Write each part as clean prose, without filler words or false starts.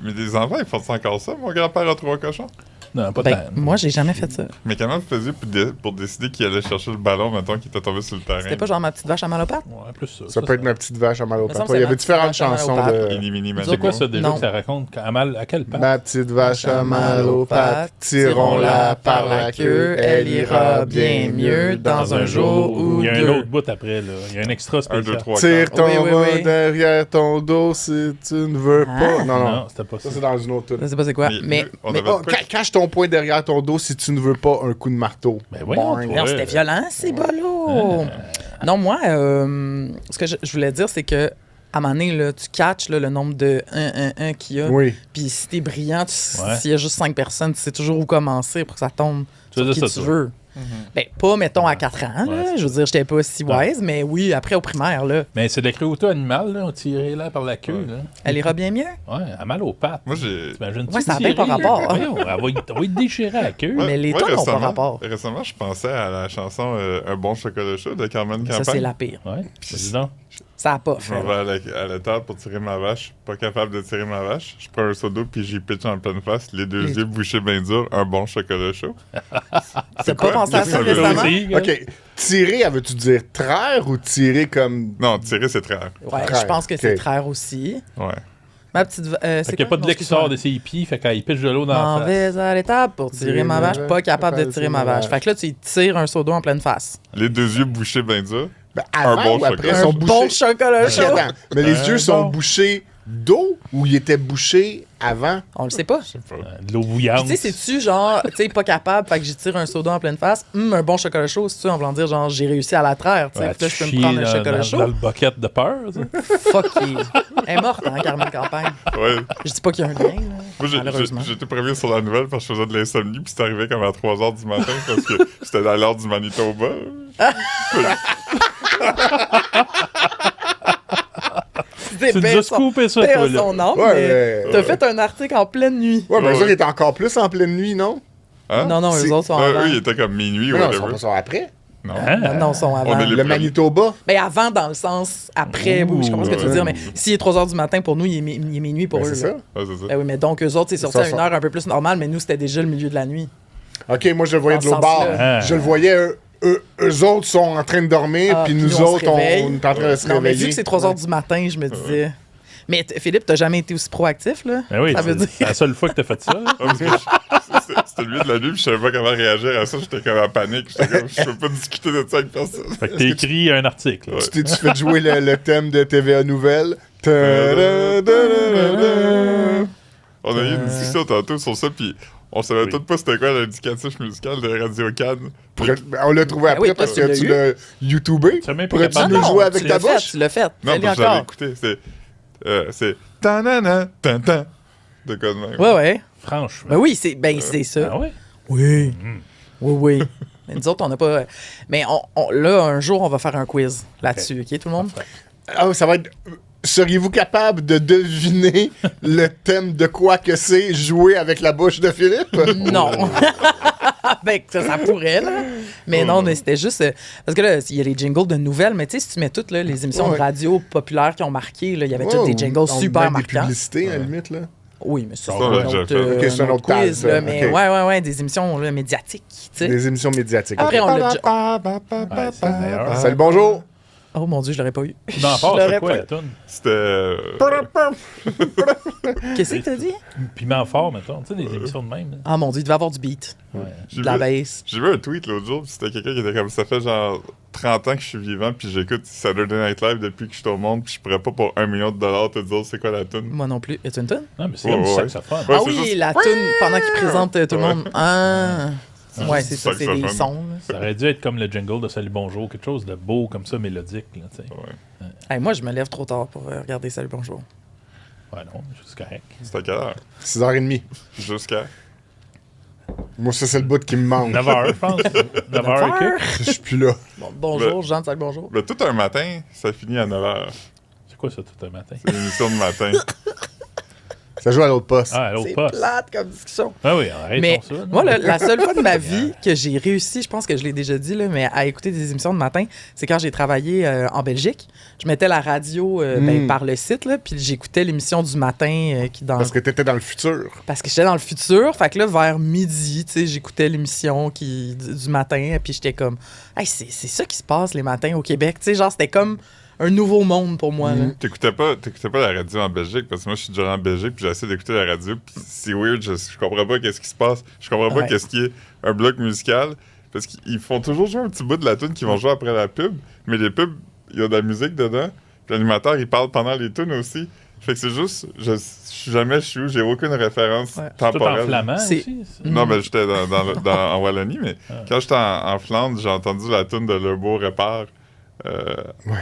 Mais des enfants, ils font encore ça? Mon grand-père a 3 cochons. Non, pas Ben, tant. moi, j'ai jamais fait ça. Mais comment vous faisiez pour décider qu'il allait chercher le ballon, mettons, qu'il était tombé sur le terrain? C'était pas genre ma petite vache à mal aux pattes? Ouais, plus ça. Ça peut être ma petite vache à mal au Me semble papa. que Il y c'est avait ma différentes petite vache à chansons mal au de... Mini, mini, C'est quoi ça déjà Non. que ça raconte? À quelle part? Ma petite vache a mal aux pattes, tirons-la par la queue, elle ira bien mieux dans un jour ou Il y a un deux. autre bout après, là. Il y a un extra 1, spécial. 2, 3, Tire 4. ton Oui, oui, bras oui. derrière ton dos si tu ne veux pas. Ah. Non. c'était pas ça. Ça, c'est dans une autre Je tune. sais pas c'est quoi. Mais, on mais- avait Oh, de quoi cache ton poing derrière ton dos si tu ne veux pas un coup de marteau. Ben voyons, Boing. toi. non, c'était violent, c'est bolo. Non, moi, ce que je voulais dire, c'est que à un moment donné, là, tu catches là, le nombre de 1 qu'il y a. Oui. Puis si t'es brillant, Ouais. s'il y a juste 5 personnes, tu sais toujours où commencer pour que ça tombe Tu sur veux qui dire tu ça, toi? veux. Ben, pas, mettons, à 4 ans. Ouais, là. c'est Je veux dire, j'étais pas si wise, mais oui, après au primaire, là, Mais c'est de la cruauté animale, là. On tirait là par la queue, là. elle ira bien mieux. Ouais, elle a mal aux pattes. Moi, j'ai... T'imagines-tu Ouais, ça a tirer, bien pas rapport. Voyons, elle va y déchirer à la queue. Ouais, Mais les moi, tonnes n'ont pas récemment- rapport. Récemment, je pensais à la chanson Un bon chocolat chaud de Carmen Ça, Campagne. c'est la pire. Ouais, dis donc. Ça a pas Je fait. m'en vais à la table pour tirer ma vache. Pas capable de tirer ma vache. Je prends un seau d'eau puis j'y pitch en pleine face. Les deux yeux bouchés bien durs. Un bon chocolat chaud. T'as pas pensé à ça Qu'est-ce que ça veut récemment? Aussi, OK. Tirer, elle veut-tu dire traire ou tirer comme... Non, tirer, c'est très rare. Ouais, Traire, je pense que c'est ok. traire aussi. Ouais. Ma petite. Fait qu'il n'y a pas de lait qui sort de ses pieds, fait qu'il pitche de l'eau dans M'en la face. vais à l'étable pour tirer ma vache, pas capable de tirer ma vache. Fait que là, tu tires un seau d'eau en pleine face. Les deux yeux bouchés bien durs. Ben, Un avant bon ou après, chocolat. ils sont Un bouchés... bon chocolat Ok, chaud. attends. Mais les yeux sont bon. bouchés d'eau ou ils étaient bouchés avant? On le sait pas. Je sais pas. De l'eau Puis, bouillante. tu sais, c'est-tu genre, tu sais, pas capable, fait que j'y tire un soda en pleine face, un bon chocolat chaud, c'est-tu, en voulant dire, genre, j'ai réussi à la traire, tu sais, Ouais, puis là, je peux tu me prendre un chies chocolat dans chaud. le bucket de peur, ça. Fuck you. Elle est morte, hein, Carmen Campagne. Ouais. Je dis pas qu'il y a un lien, là, Moi, malheureusement. j'étais prévenu sur la nouvelle parce que je faisais de l'insomnie, puis c'est arrivé comme à 3 h du matin parce que c'était dans l'heure du Manitoba. C'est Tu nous as scoopé ça, paix toi, à là. son âme, Ouais, mais mais- t'as fait un article en pleine nuit. Ouais, mais Ouais. eux autres, ils étaient encore plus en pleine nuit, non? Hein? Non, non, C'est- eux autres sont Ouais, avant. eux, ils étaient comme minuit ou Non, ils sont whatever. pas ça après. Non. Non, non, ils sont avant. On est les Le premiers. Manitoba. Mais avant, dans le sens après, oui, je comprends ce que tu veux ouais. dire, mais s'il est 3 h du matin, pour nous, il est minuit pour Ben, eux. c'est là. ça. Ouais, c'est ça. Ben oui, mais donc, eux autres, c'est sorti Ça, à une ça. heure un peu plus normale, mais nous, c'était déjà le milieu de la nuit. OK, moi, je le voyais Dans de l'autre ce bord. sens-là. Je le voyais, eux autres sont en train de dormir, Ah, puis puis nous nous, on autres, se réveille. on est en train de se Non, mais réveiller. vu que c'est 3 h du matin, je me disais. Mais Philippe, t'as jamais été aussi proactif, là? Ben oui, Ça veut c'est dire. la seule fois que t'as fait ça. là. Ah, parce que c'était le milieu de la nuit, puis je savais pas comment réagir à ça. J'étais comme en panique. J'étais comme, je peux pas discuter de ça avec personne. Fait que t'as écrit un article. là. Ouais. Tu t'es-tu fait jouer le thème de TVA Nouvelles? Ta-da-da-da-da-da. On a eu une discussion tantôt sur ça, puis on savait tout pas c'était quoi l'indicatif musical de Radio Cannes. On l'a trouvé Ben après oui, toi, parce tu que l'as tu eu. l'as YouTubé. Tu as même pas Pourrais-tu capable- nous Non, jouer avec tu ta l'as fait, bouche? tu l'as fait. Non, Fais-le parce que j'avais encore. écouté. C'est tanana, tantan. De quoi de même. Ouais, ouais. Franchement. Ben oui, c'est ça. Ah ouais? Oui. Oui, oui. Mais nous autres, on n'a pas. Mais là, un jour, on va faire un quiz là-dessus, OK, tout le monde? Ah, ça va être... Seriez-vous capable de deviner le thème de quoi que c'est jouer avec la bouche de Philippe? Non. Ben, ça pourrait, là. Mais non, mais c'était juste. Parce que là, il y a les jingles de nouvelles, mais tu sais, si tu mets toutes là, les émissions Ouais. de radio populaires qui ont marqué, là, il y avait Ouais, toutes des jingles on super met des marquants. publicités, à la limite, là. Oui, mais c'est Ça, un on l'a autre, déjà fait. Ok, c'est un autre quiz, table, là. ça. Mais Ok. ouais, des émissions là, médiatiques, tu sais. Des émissions médiatiques. Après, on l'a Ouais, c'est le meilleur. Salut, bonjour! Oh mon Dieu, je l'aurais pas eu. Dans Je part, l'aurais c'est quoi pas la eu. toune? C'était. Qu'est-ce que t'as dit? Piment fort, mettons. Tu sais, des émissions de même. là. Ah mon Dieu, il devait avoir du beat, Ouais. J'ai de la vu- bass. J'ai vu un tweet l'autre jour, puis c'était quelqu'un qui était comme ça fait genre 30 ans que je suis vivant, puis j'écoute Saturday Night Live depuis que je suis au monde, puis je pourrais pas pour $1 million te dire c'est quoi la tune. Moi non plus. Est-ce une tonne? Non, mais c'est Ouais, comme du ouais. saxophone. Ouais, Ah c'est oui, juste- la toune pendant qu'il présente tout le Ouais. monde. Ah. Ouais, c'est ça, juste c'est des saxophone. sons. là. Ça aurait dû être comme le jingle de Salut Bonjour, quelque chose de beau comme ça, mélodique. Là, tu sais. Ouais. Hey, moi, je me lève trop tard pour regarder Salut Bonjour. Ouais, non, c'est correct. C'était à quelle heure? 6h30. Jusqu'à. Moi, ça, c'est le bout qui me manque. 9h, je pense. 9h et quelques. Je suis plus là. Bon, bonjour, Jean de Salut Bonjour. Mais tout un matin, ça finit à 9h. C'est quoi ça tout un matin? C'est l'émission de matin. Ça joue à l'autre poste. Ah, à l'autre C'est poste. plate comme discussion. Ah oui, arrêtons Mais ça. non? moi, la seule fois de ma vie que j'ai réussi, je pense que je l'ai déjà dit, là, mais à écouter des émissions de matin, c'est quand j'ai travaillé en Belgique. Je mettais la radio par le site, là, puis j'écoutais l'émission du matin Parce que t'étais dans le futur. Parce que j'étais dans le futur. Fait que là, vers midi, tu sais, j'écoutais l'émission du matin, puis j'étais comme, hey, c'est ça qui se passe les matins au Québec. Tu sais, genre, c'était comme un nouveau monde pour moi. Là. T'écoutais pas la radio en Belgique, parce que moi, je suis déjà en Belgique, puis j'essaie d'écouter la radio, puis c'est weird, je comprends pas qu'est-ce qui se passe. Je comprends pas Ouais. qu'est-ce qui est un bloc musical, parce qu'ils font toujours jouer un petit bout de la tune qu'ils vont jouer après la pub, mais les pubs, il y a de la musique dedans, puis l'animateur, il parle pendant les tunes aussi. Fait que c'est juste, je suis jamais où, j'ai aucune référence Ouais. Tout en temporelle. flamand C'est- aussi. ça? Non, mais j'étais en Wallonie, mais quand j'étais en Flandre, j'ai entendu la tune de Lebeau répare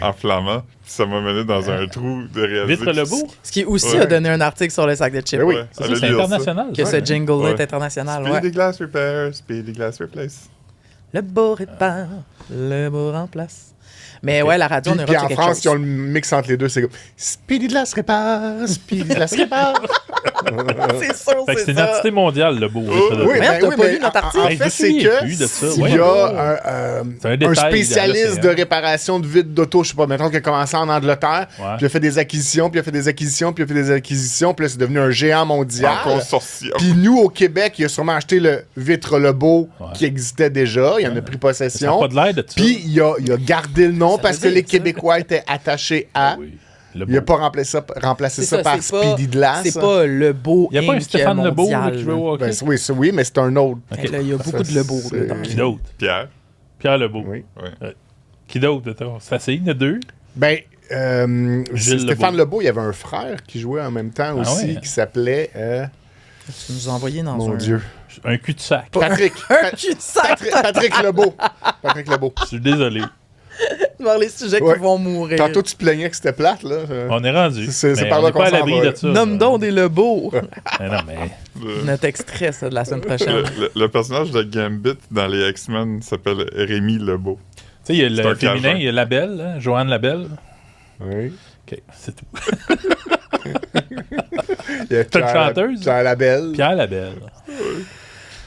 en flamand. Puis ça m'a mené dans un trou de réaliser. Vitre Lebeau? Ce qui aussi Ouais. a donné un article sur le sac de chips. Ben oui. Ouais, C'est allez ça, c'est lire ça. international. Que ça. ce jingle-là Ouais. est international. Speedy Ouais. Glass Repair, Speedy Glass Replace. Le beau répare, le beau remplace. Mais ouais, la radio, Puis, on puis aura en quelque France, chose. ils ont le mix entre les deux. C'est comme Speedy Glass répare, Speedy Glass répare. C'est sûr, Fait que c'est c'est une ça. entité mondiale, le beau. Oui, Merde, t'as pas lu notre en article? fait, Je me c'est souviens que plus de ça. s'il y Voyons. a C'est un un détail spécialiste de de l'océan. réparation de vitres d'auto, je sais pas, mettons qu'il a commencé en Angleterre, Ouais. puis il a fait des acquisitions, puis il a fait des acquisitions, puis il a fait des acquisitions, puis là, c'est devenu un géant mondial. En consortium. Puis nous, au Québec, il a sûrement acheté le Vitre Lebeau Ouais. qui existait déjà, il en a pris Ça n'a possession. pas de l'air de ça. Puis il a gardé le nom Ça parce veut que dire les ça. Québécois étaient attachés à. Oui. Le Il n'a beau. pas remplacé ça par c'est pas- Speedy Glass. C'est pas le beau Il n'y a pas un Inc. Stéphane Lebeau là, mondial, qui joue au hockey? Ben, oui, mais c'est un autre. là. Là, il y a beaucoup de Lebeau. C'est- là, dans Qui d'autre? Pierre. Pierre Lebeau. Oui. Ouais. Qui d'autre? Attends, c'est assez, il y en a deux. Ben, Gilles Stéphane Lebeau. Lebeau, il y avait un frère qui jouait en même temps Ah aussi, ouais. qui s'appelait. Tu nous as envoyé dans Mon un... Dieu. Un cul-de-sac. Patrick. Un cul-de-sac Patrick Lebeau. Patrick Lebeau. Je suis désolé. vers les sujets Ouais. qui vont mourir. Tantôt, tu te plaignais que c'était plate, là. On est rendu. C'est Mais par on là est qu'on pas à s'en l'abri va, de là. ça. Nomme donc des Lebeaux. Mais non, mais... Notre extrait, ça, de la semaine prochaine. Le personnage de Gambit dans les X-Men s'appelle Rémi Lebeau. Tu sais, il y a C'est le un féminin, cajun. il y a Labelle, hein, Joanne Labelle. Oui. OK, c'est tout. Il y a T'as une chanteuse? Pierre Labelle. Pierre Labelle.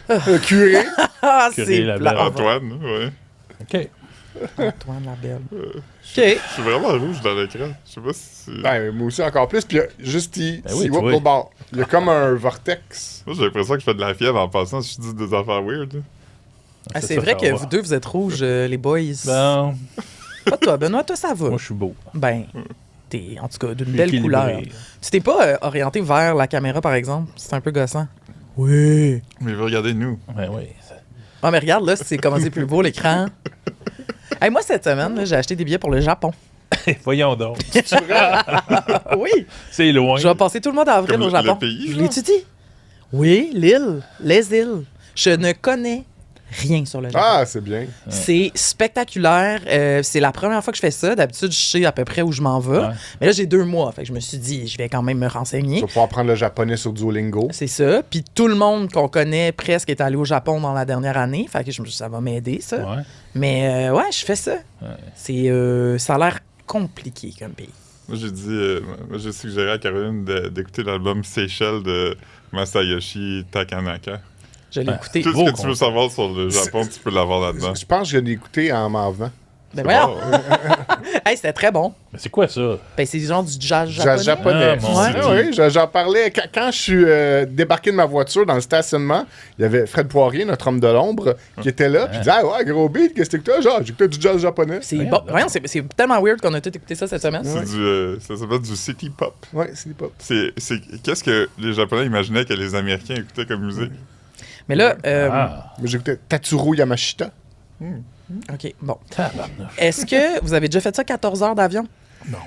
Le curé. Ah, Curé c'est Labelle. plat. Antoine, ouais. OK. Antoine Labelle. OK. Je suis vraiment rouge dans l'écran. Je sais pas si... Ben, moi aussi, encore plus. Puis, juste, Ben oui, il toi. au bord. Il y a comme un vortex. Moi, j'ai l'impression que je fais de la fièvre en passant. Je dis des affaires weird. là. Ah, c'est ça, vrai ça que va. vous deux, vous êtes rouges, les boys. Ben, Pas toi, Benoît, toi, ça va. moi, je suis beau. Ben, t'es, en tout cas, d'une belle Équilibré. couleur. Tu t'es pas orienté vers la caméra, par exemple? C'est un peu gossant. Oui. Mais vous regardez nous. Ben oui. Ah, mais regarde, là, c'est comment c'est plus beau, l'écran. Hey, moi, cette semaine, là, j'ai acheté des billets pour le Japon. Voyons donc. Oui. C'est loin. Je vais passer tout le mois d'avril Comme au le Japon. pays, Je genre? l'ai-tu dit? Oui, l'île. Les îles. Je ne connais rien sur le Japon. Ah, c'est bien. C'est spectaculaire. C'est la première fois que je fais ça. D'habitude, je sais à peu près où je m'en vais. Ouais. Mais là, j'ai 2 mois. Fait que je me suis dit, je vais quand même me Tu renseigner. vas pouvoir prendre le japonais sur Duolingo. C'est ça. Puis tout le monde qu'on connaît presque est allé au Japon dans la dernière année. Fait que ça va m'aider, ça. Ouais. Mais ouais, je fais ça. C'est, ça a l'air compliqué comme pays. Moi, j'ai suggéré à Caroline d'écouter l'album Seychelles de Masayoshi Takanaka. Je l'ai écouté. Tout beau ce que tu veux savoir sur le Japon, tu peux l'avoir là-dedans. Je pense que je l'ai écouté en m'en venant. Ben voyons. Bon, Hey, c'était très bon. Mais c'est quoi ça? Ben, c'est genre du jazz Jazz japonais. japonais. Ah, mon Ouais. Dieu. Oui, j'en parlais. Quand je suis débarqué de ma voiture dans le stationnement, il y avait Fred Poirier, notre homme de l'ombre, qui était là. Puis il disait, ah ouais, gros beat, qu'est-ce que t'écoutais? Genre, j'écoutais du jazz japonais. C'est Voyons bon. donc. Voyons, c'est tellement weird qu'on a tout écouté ça cette semaine. c'est ça s'appelle du city pop. Ouais, c'est pop. Qu'est-ce que les Japonais imaginaient que les Américains écoutaient comme musique? Mais là, Ah, Moi, j'écoutais Tatsuro Yamashita. OK, bon. tabarnouche. Est-ce que vous avez déjà fait ça 14 heures d'avion?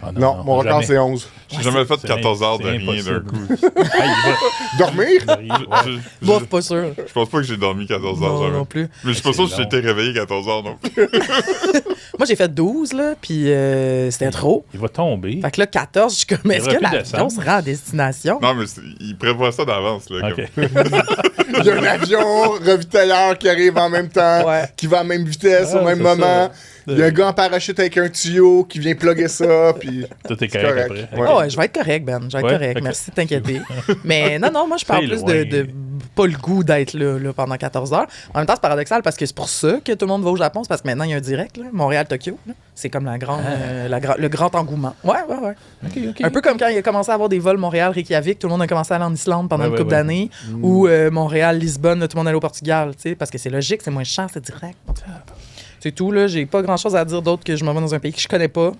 Ah, Non, mon record, jamais. c'est 11. J'ai jamais fait c'est 14 heures de c'est rien d'un impossible. coup. Ah, Dormir? il va- Je- Bon, je- pas sûr. Je pense pas que j'ai dormi 14 heures Non, jamais. non plus. Mais je suis pas C'est sûr que j'ai long. été réveillé 14 heures non plus. Moi, j'ai fait 12, là, puis c'était trop. Il va tomber. Fait que là, 14, je suis comme, est-ce aurait que pu l'avion descendre. se rend à destination? Non, mais ils prévoient ça d'avance. Là, OK. comme- Il y a un avion ravitailleur qui arrive en même temps, Ouais. qui va à la même vitesse, Ah, au même c'est moment. ça. Il y a un gars en parachute avec un tuyau qui vient plugger ça, puis... Tout est C'est correct, correct. après. Ouais. Ah ouais, je vais être correct, Ben. Je vais être Ouais, correct. ok. Merci de t'inquiéter. Mais non, moi, je parle C'est plus loin. de pas le goût d'être là pendant 14 heures. En même temps, c'est paradoxal parce que c'est pour ça que tout le monde va au Japon. C'est parce que maintenant, il y a un direct, là, Montréal-Tokyo. Là. C'est comme la grande, le grand engouement. Ouais. OK. Un peu comme quand il a commencé à avoir des vols Montréal-Reykjavik, tout le monde a commencé à aller en Islande pendant Ouais, une ouais, couple ouais. d'années. Ou Montréal-Lisbonne, tout le monde allait au Portugal. Tu sais, parce que c'est logique, c'est moins cher, c'est direct. C'est tout, là. J'ai pas grand-chose à dire d'autre que je m'en vais dans un pays que je connais pas.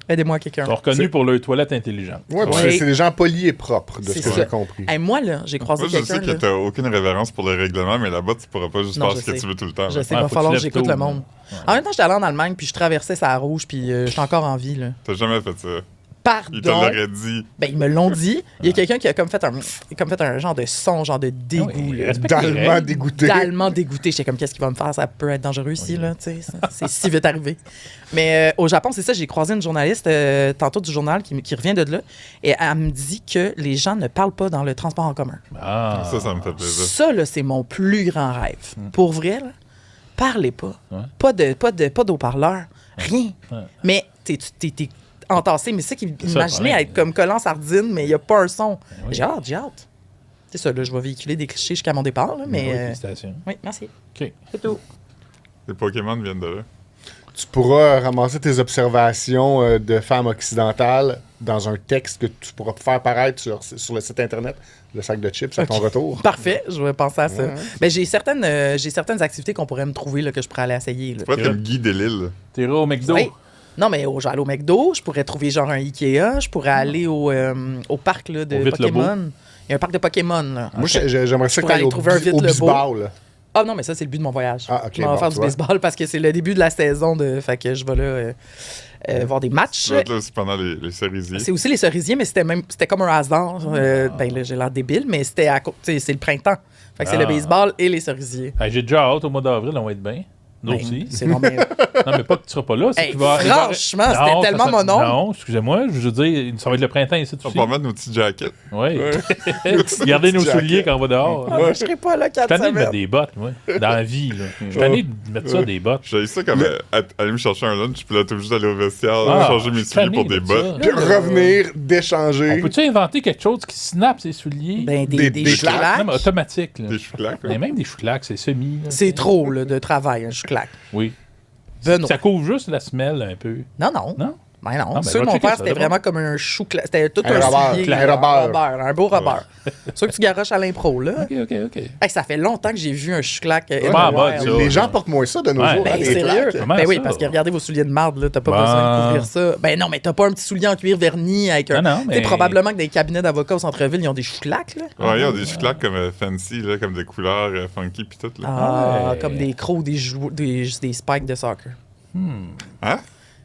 Aidez-moi quelqu'un. Ils sont reconnus pour leur toilette intelligente. Ouais, puis Ouais. c'est des gens polis et propres, de ce C'est que ça. j'ai compris. Hey, moi, là, j'ai croisé Moi, je sais quelqu'un. que là. t'as aucune révérence pour le règlement, mais là-bas, tu pourras pas juste Non, faire je ce que sais. tu veux tout le temps. Je là. sais, Ouais, il va faut falloir que que tu lèves j'écoute tôt, le monde. là. En même temps, j'étais allé en Allemagne, puis je traversais sa rouge, puis j'étais encore en vie. Là. T'as jamais fait ça. Il te Pardon. l'aurait dit. Ben, ils me l'ont dit. Il y a quelqu'un qui a comme fait un genre de son, genre de dégoût. oui, là. respecte les D'allemand règles. dégoûté. Tellement dégoûté. J'étais comme, qu'est-ce qu'il va me faire? Ça peut être dangereux ici, là. Tu sais, c'est si vite arrivé. Mais au Japon, c'est ça. J'ai croisé une journaliste tantôt du journal qui revient de là. Et elle me dit que les gens ne parlent pas dans le transport en commun. Ah. Ça me fait plaisir. Ça, là, c'est mon plus grand rêve. Pour vrai, là, parlez pas. Ouais. Pas d'haut-parleur. Rien. Ouais. Mais t'es entassé. Mais c'est ça qui C'est ça, imaginez ouais. être comme collant sardine, mais il n'y a pas un son. oui. J'ai hâte. C'est ça, là, je vais véhiculer des clichés jusqu'à mon départ, là, mais... Oui, félicitations. oui, merci. OK. C'est tout. Les Pokémon viennent de là. Tu pourras ramasser tes observations de femmes occidentales dans un texte que tu pourras faire paraître sur le site internet, le sac de chips, à ton Ok. retour. Parfait, je vais penser à ça. Ouais. Ben, j'ai certaines activités qu'on pourrait me trouver, là, que je pourrais aller essayer. Là. Tu pourrais être le Guy Delisle. T'iras au McDo. Oui. Non, mais j'allais au McDo, je pourrais trouver genre un Ikea, je pourrais aller au parc là, de Au Vite Le Beau. Pokémon. Il y a un parc de Pokémon. Là. Moi, j'aimerais ça que pourrais tu aller trouver un vite au le beau. baseball. Ah non, mais ça, c'est le but de mon voyage. Ah, ok, Je vais bon, faire tu du vois. baseball parce que c'est le début de la saison. Fait que je vais là voir des matchs. Tu vas être là aussi pendant les cerisiers. C'est aussi les cerisiers, mais c'était comme un hasard. Ben là, j'ai l'air débile, mais c'était c'est le printemps. Fait que c'est Ah. le baseball et les cerisiers. Hey, j'ai déjà hâte au mois d'avril, on va être bien. Nous Ben, aussi. c'est non, mais Non, mais pas que tu seras pas là. c'est Hey, que tu vas- franchement, Non, c'était tellement ça- mon nom. Non, excusez-moi, je veux dire, ça va être le printemps ici On aussi. va mettre nos petits jackets. Oui. petits Gardez nos jackets. souliers quand on va dehors. Ah, je serai pas là Je suis 4 tanné de mettre semaines. des bottes, moi, dans la vie. Là. Je suis tanné de mettre ça, des bottes. J'ai ça comme aller me chercher un lunch, puis là, t'es obligé d'aller au vestiaire, Ah, changer mes je suis souliers tanné pour de des ça. bottes. Puis revenir, d'échanger. On peut-tu inventer quelque chose qui snappe ses souliers? Ben, Des des claques. claques. Non, mais automatique. Là. Des chouclacs. Mais même des chouclacs, c'est semi. là. C'est trop là, de travail, un claque. Oui. Benoît. Ça couvre juste la semelle un peu. Non, non. Non? Ben non. Ah, ben, Ceux de va mon checker père, ça, c'était d'abord. vraiment comme un chou claque. C'était tout Un un rubber, soulier. un rubber. Un beau rubber. Ceux que tu garoches à l'impro, là. OK. Hey, ça fait longtemps que j'ai vu un chou claque. Pas en mode, ça. Les gens portent moins ça de nos Ouais. jours. Ben, hein, des sérieux? claques. Comment Ben oui, ça? parce que regardez vos souliers de marde, là, t'as pas Ben. besoin de couvrir ça. Ben non, mais t'as pas un petit soulier en cuir verni avec un. Non, Tu mais- sais, probablement que dans les cabinets d'avocats au centre-ville, ils ont des chou-claques, là. Ouais, ils ont des chouclacs comme fancy, là, comme des couleurs funky, pis tout. Là. Ah, Ouais. comme des crocs, des spikes de soccer. Hein?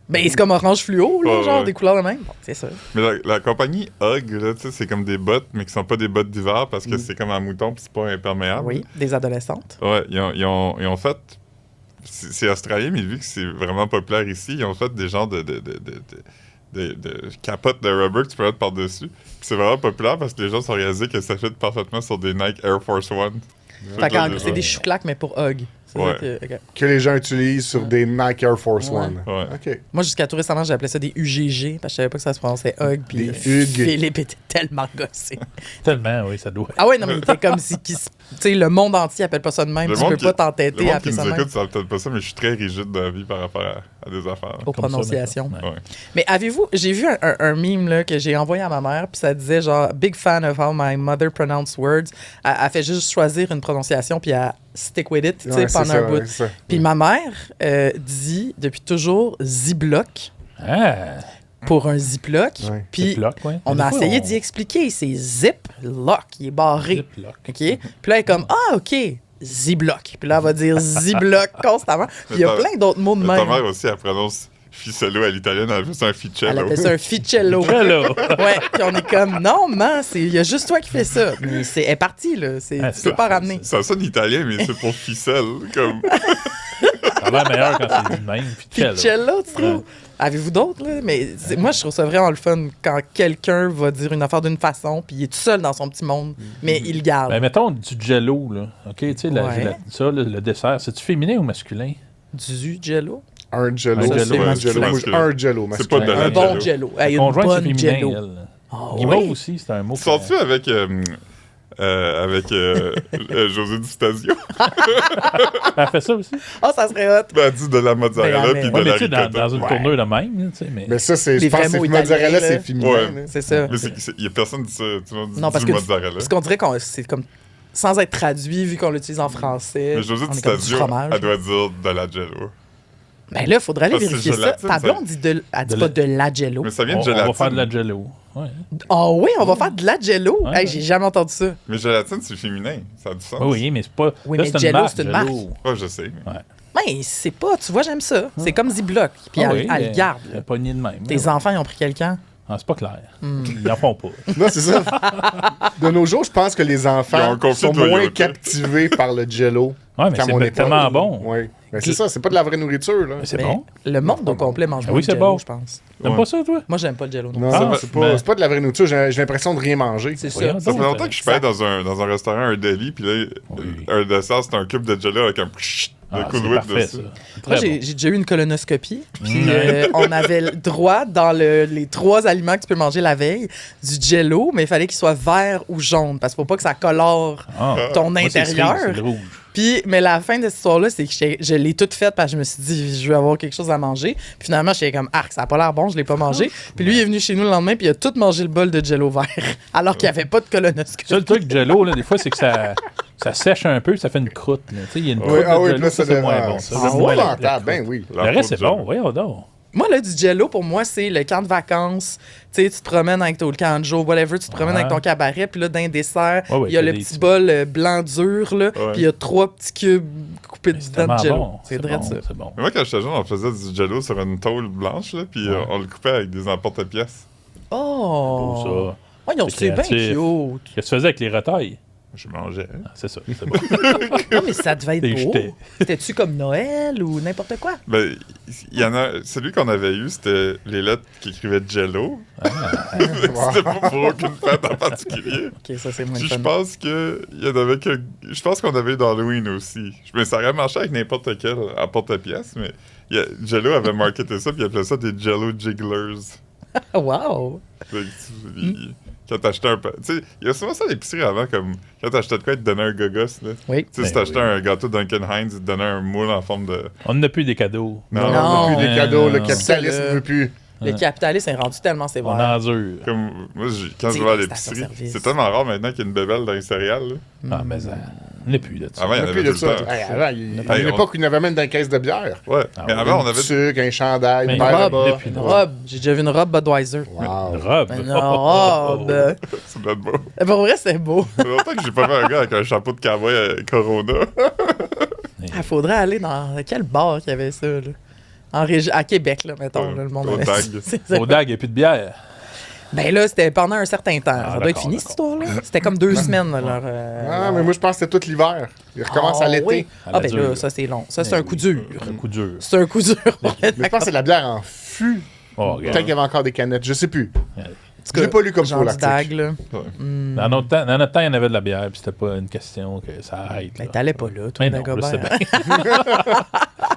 Ben, c'est comme orange fluo, là, Ouais, genre ouais. des couleurs de même. Bon, c'est ça. Mais la compagnie Hug, là, tu sais, c'est comme des bottes, mais qui sont pas des bottes d'hiver parce que c'est comme un mouton pis c'est pas imperméable. Oui, des adolescentes. Ouais, ils ont fait. C'est australien, mais vu que c'est vraiment populaire ici, ils ont fait des genres de capotes de rubber que tu peux mettre par-dessus. Puis c'est vraiment populaire parce que les gens sont réalisés que ça fit parfaitement sur des Nike Air Force One. Fait que que c'est des chou-claques, mais pour hug. C'est Ouais. ça que- ok. Que les gens utilisent sur des Nike Air Force Ouais. One. Ouais. OK. Moi, jusqu'à tout récemment, j'appelais ça des UGG, parce que je savais pas que ça se prononçait hug. Puis Des Hugues. Philippe était tellement gossé. Tellement, oui, ça doit. Ah ouais, non, mais il était comme si. Tu sais, le monde entier appelle pas ça de même. Le Tu monde peux qui- pas Le t'entêter à monde qui appeler ça nous de même. écoute, ça va peut-être pas ça, mais je suis très rigide dans la vie par rapport à des affaires. Aux Comme ça, prononciations. maintenant. Ouais. Mais avez-vous, j'ai vu un meme là, que j'ai envoyé à ma mère, puis ça disait genre Big fan of how my mother pronounce words. Elle fait juste choisir une prononciation, puis elle stick with it, tu sais, Ouais, c'est pendant ça, un bout. ouais, c'est ça. Puis ma mère dit depuis toujours Ziploc Ah, pour un Ziploc. Ouais. Puis Ziploc, ouais. on Des a fois, essayé on- d'y expliquer, c'est Ziploc, il est barré. Ziploc. OK? Puis là, elle est comme ah, OK, Zibloc. Puis là, elle va dire Zibloc constamment. Puis il y a Ta- plein d'autres mots de Ta même. mère aussi, elle prononce ficello à l'italienne, elle fait ça un Elle ficello. appelle ça un ficello. Hello. Ouais, puis on est comme, non, man, il y a juste toi qui fais ça. Mais elle est partie, là. Ah, Tu peux pas ramener. Ça sonne italien, mais c'est pour ficelle. Comme... Ça a l'air meilleur quand c'est du même. Ficello. Ficello, tu trouves? Avez-vous d'autres, là? Mais moi, je trouve ça vraiment le fun quand quelqu'un va dire une affaire d'une façon, puis il est tout seul dans son petit monde, mais il le garde. Ben, mettons du jello, là. OK, tu sais, Ouais. ça, le dessert, c'est-tu féminin ou masculin? Du jello? Un jello. Un C'est jello, un ouais, jello. c'est Moi, masculin. un jello. C'est pas de masculin. la Un bon jello. jello. Hey, une Conjointe, c'est bonne féminin, jello. elle. Ah Guimauve oui? aussi, c'est un mot. Sors-tu avec José Di Stasio? Elle fait ça aussi. Ah, ça serait hot. Ben, elle dit de la mozzarella Ben, puis Ouais, de mais la tu sais, dans ricotta. une Ouais. tournure de même, tu sais, mais. Mais ça, c'est. Les Je pense vrais que mots c'est mozzarella, italiens, c'est là. féminin. Ouais. là. C'est ça. Mais il y a personne qui dit ça. Tout le monde dit Non, parce du que mozzarella. parce qu'on dirait que c'est comme sans être traduit, vu qu'on l'utilise en français. Mais José on Di est comme du Stasio, fromage. elle doit dire de la jello. Ben là, il faudrait aller Ah, c'est vérifier ça. gélatine, Ta ça. blonde dit elle dit De pas la- de la jello. Mais ça vient de On gélatine. va faire de la jello. Ouais. Ah oui, on va faire de la jello. Ouais. Hey, j'ai jamais entendu ça. Mais gélatine, c'est féminin. Ça a du sens. Oui, mais c'est pas. Oui, là, mais c'est Jello, une marque. c'est une Jello. Ouais, je sais. mais- Mais c'est pas, tu vois, j'aime ça. C'est comme Ziploc. Puis Ah elle, oui, elle mais le garde. elle là. est pognée de même. Tes enfants, ils ont pris quelqu'un. Ah, c'est pas clair. Hmm. Ils en font pas. Non, c'est ça. De nos jours, je pense que les Ils ont enfants un conflit sont de moins loyauté. captivés par le jello. Ouais, mais qu'à mon c'est époque. tellement bon. Oui. Ben, c'est ça, c'est pas de la vraie nourriture. Là. Mais c'est Mais bon. Le monde au complet mange Ah moins oui, de c'est jello, bon. je pense. T'aimes Ouais. pas ça, toi? Moi, j'aime pas le jello. Non, Non, Ah, c'est mais- pas de la vraie nourriture. J'ai l'impression de rien manger. c'est ça. Voyons Ça fait donc, longtemps que je suis pas allé dans un restaurant, un deli, puis là, Oui. un dessert, c'est un cube de jello avec un Ah, coup de c'est whip parfait, dessus. ça. Moi, Très j'ai bon. j'ai déjà eu une colonoscopie. Puis Ouais. on avait le droit, dans les 3 aliments que tu peux manger la veille, du jello, mais il fallait qu'il soit vert ou jaune, parce qu'il faut pas que ça colore Ah. ton Moi, c'est intérieur. cerise, c'est le rouge. Puis, mais la fin de cette histoire-là, c'est que je l'ai toute faite parce que je me suis dit, je veux avoir quelque chose à manger. Puis finalement, j'étais comme, arc, ça a pas l'air bon, je l'ai pas mangé. Puis lui, il est venu chez nous le lendemain, puis il a tout mangé le bol de jello vert, alors qu'il n'y avait pas de colonoscopie. Ça, le truc Jello, là, des fois, c'est que ça sèche un peu, ça fait une croûte. là. Tu sais, il y a une croûte Oui, ah de oui, Jello, puis là, ça, c'est moins bon. Ça, Ah, j'aime ouais, moins la Épouvantable, ben croûte. oui. Le reste, c'est bon. Voyons donc. Moi, là, du jello, pour moi, c'est le camp de vacances. Tu sais, tu te promènes avec ton camp de jour, whatever, tu te promènes Ouais. avec ton cabaret, puis là, d'un dessert, Ouais, ouais, il y a t'as le des petit petits- bol blanc dur, là, puis il y a 3 petits cubes coupés Mais c'est dedans tellement de jello. bon. C'est vrai de bon, ça. c'est bon. Mais moi, quand j'étais jeune, on faisait du jello sur une tôle blanche, là, puis Ouais. on le coupait avec des emporte-pièces. Oh! Beau, ça. Ouais, non, C'est c'est bien créatif. cute. Qu'est-ce que tu faisais avec les retailles? Je mangeais. Ah, c'est ça. C'est bon. Non, mais ça devait T'es être beau. jeté. C'était-tu comme Noël ou n'importe quoi? Ben, il y en a. Celui qu'on avait eu, c'était les lettres qui écrivaient Jello. C'était pas pour aucune fête en particulier. Ok, ça, c'est moins Puis le je fun. pense que il y en avait que. Je pense qu'on avait eu d'Halloween aussi. Mais ça aurait marché avec n'importe quel emporte-pièce, mais Jello avait marketé ça, puis il appelait ça des Jello Jigglers. Wow! Fait que quand t'achetais un. Tu sais, il y a souvent ça à l'épicerie avant, comme quand t'achetais de quoi, ils te donnaient un gogos, là. Oui. Tu sais, si Ben t'achetais oui. un gâteau Duncan Hines, ils te donnaient un moule en forme de. On n'a plus des cadeaux. Non, Non. on veut plus des cadeaux. Le Non. capitalisme Ça, ne là. veut plus. Le capitalisme est rendu tellement On sévère. endure. Comme, moi, quand T'sais, je vais à les l'épicerie, stations-service. c'est tellement rare maintenant qu'il y a une bébelle dans les céréales, là. Ah, mais ça. On n'a plus de ça. Avant, il y en On a avait plus de tout le ça. temps. Hey, avant, il y a Hey, une on- époque où il y en avait même dans une caisse de bière. Ouais, Ah mais ouais. avant, on Un avait. sucre, un chandail, Mais une une paire de robe, bas. depuis Une Ouais. robe. J'ai déjà vu une robe Budweiser. Une Wow. robe. Une robe. C'est notre beau. Pour vrai, c'est beau. Ça fait longtemps que j'ai pas vu un gars avec un chapeau de cowboy Corona. Il faudrait aller dans quel bar qu'il y avait ça, là? À Québec, là, mettons. Ouais, Là, le monde au avait Dag. c'est ça. Au DAG, il n'y a plus de bière. Ben là, c'était pendant un certain temps. Ça doit être d'accord, fini, cette d'accord. histoire-là. C'était comme 2 semaines, là, leur... Ah, mais moi, je pense que c'était tout l'hiver. Il recommence à l'été. Oui. À la Ah, ben là, dure. ça, c'est long. Ça, c'est Mais un coup dur. Un coup dur. C'est un coup dur. Mais je pense que c'est de la bière en fût. Oh, Peut-être regarde. qu'il y avait encore des canettes. Je sais plus. Ouais. Je l'ai pas lu comme genre pour du l'article. Dag, là. Dans notre temps, il y en avait de la bière, puis c'était pas une question que ça arrête. Ben, là. t'allais pas là, toi, Mais non, Dagobert. je sais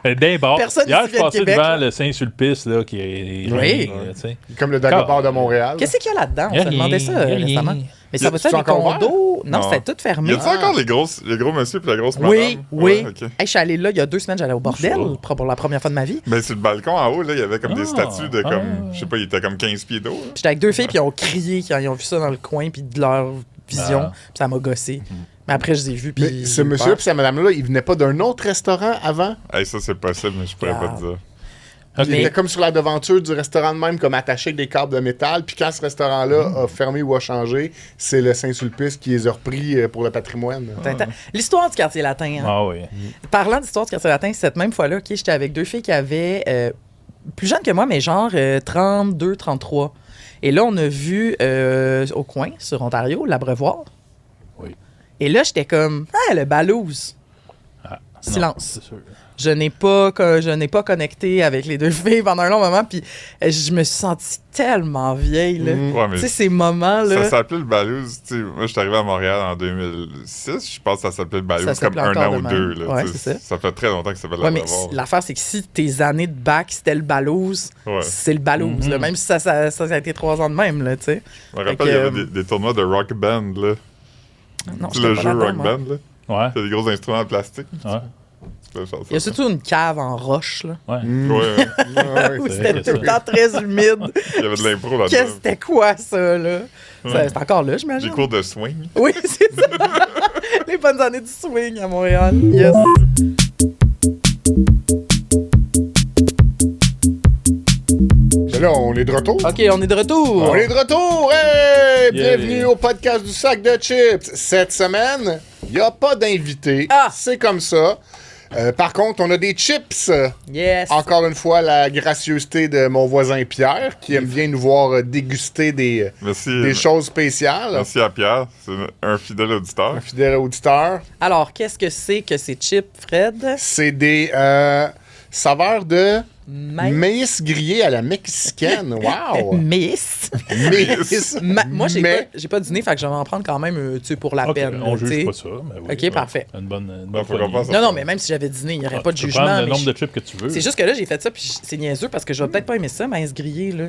bien. D'un bar. Personne Hier, ici je vient de passais Québec, devant là. le Saint-Sulpice, là, qui est... Oui. tu sais. Comme le Dagobert de Montréal. Qu'est-ce qu'il y a là-dedans? Y a On s'est demandé rien, ça y a rien. récemment. Mais Y ça a- va c'est être des encore condos? Non, Non. c'était tout Y fermé. a-tu encore les gros monsieur puis la grosse madame? Oui, oui. Ouais, ok. Hey, je suis allé là il y a 2 semaines, j'allais au bordel Ça. pour la première fois de ma vie. Ben, sur le balcon en haut, là, il y avait comme des Ah, statues de comme. ah. Je sais pas, il était comme 15 pieds d'eau. là. Puis j'étais avec 2 filles, puis ils ont crié quand ils ont vu ça dans le coin, puis de leur vision. Ah. Puis ça m'a gossé. Mais après, je les ai vus, puis... Mais ce monsieur et cette madame-là, ils venaient pas d'un autre restaurant avant? Hey, ça, c'est possible, mais je pourrais pas te dire. Ok. Ils étaient comme sur la devanture du restaurant de même, comme attachés avec des câbles de métal. Puis quand ce restaurant-là a fermé ou a changé, c'est le Saint-Sulpice qui les a repris pour le patrimoine. L'histoire du quartier latin, hein. Ah oui. Parlant d'histoire du quartier latin, cette même fois-là, ok, j'étais avec 2 filles qui avaient plus jeunes que moi, mais genre 32, 33. Et là, on a vu au coin, sur Ontario, l'Abreuvoir. Oui. Et là, j'étais comme, ah, le Balouse. Silence. C'est sûr. Je n'ai pas connecté avec les deux filles pendant un long moment, puis je me suis sentie tellement vieille, là. Ouais, mais Tu sais, ces moments-là... ça s'appelait le Balouse. Tu sais, moi, je suis arrivé à Montréal en 2006. Je pense que ça s'appelait le Balouse Ça comme s'appelait un encore an ou de deux. même. Là, Ouais, tu sais. c'est ça. Ça fait très longtemps que ça s'appelle Ouais, la mais Revoir. l'affaire, c'est que si tes années de bac, c'était le balouse, Ouais. c'est le balouse, là. Même si ça a été 3 ans de même, là, tu sais. Je me rappelle, Fait il y que, avait des tournois de rock band. Là. Non, Tu sais, le j'étais jeu pas là-dedans, rock moi. band. Là. Ouais. C'est des gros instruments en plastique. Ouais. Tu peux faire ça. Il y a surtout une cave en roche, là. Ouais. Ouais, Où C'est c'était vrai que tout le temps très humide. il y avait de l'impro là-dedans. Qu'est-ce que c'était quoi, ça, là? Ouais. C'est encore là, j'imagine. Des cours de swing. Oui, c'est ça. Les bonnes années du swing à Montréal. Yes. Mais là, on est de retour. OK, on est de retour. On est de retour! Hey! Yeah. Bienvenue au podcast du sac de chips. Cette semaine, il n'y a pas d'invité. Ah! C'est comme ça. Par contre, on a des chips. Yes. Encore une fois, la gracieuseté de mon voisin Pierre, qui aime bien nous voir déguster des Merci. choses spéciales. Merci à Pierre. C'est un fidèle auditeur. Un fidèle auditeur. Alors, qu'est-ce que c'est que ces chips, Fred? C'est des saveurs de maïs grillé à la mexicaine. Wow! Miss. Maïs. Moi, Mais- j'ai pas dîné, fait que je vais en prendre quand même, tu sais, pour la Ok, peine. on là, tu sais. juge pas ça. Mais oui, OK, parfait. Une bonne Ouais, faut poignée. qu'on pense à- Non, non, mais même si j'avais dîné, il n'y aurait Ah, pas de tu peux jugement. prendre le mais nombre de chips que tu veux. C'est juste que là, j'ai fait ça, puis c'est niaiseux parce que je vais peut-être pas aimer ça, maïs grillé, là.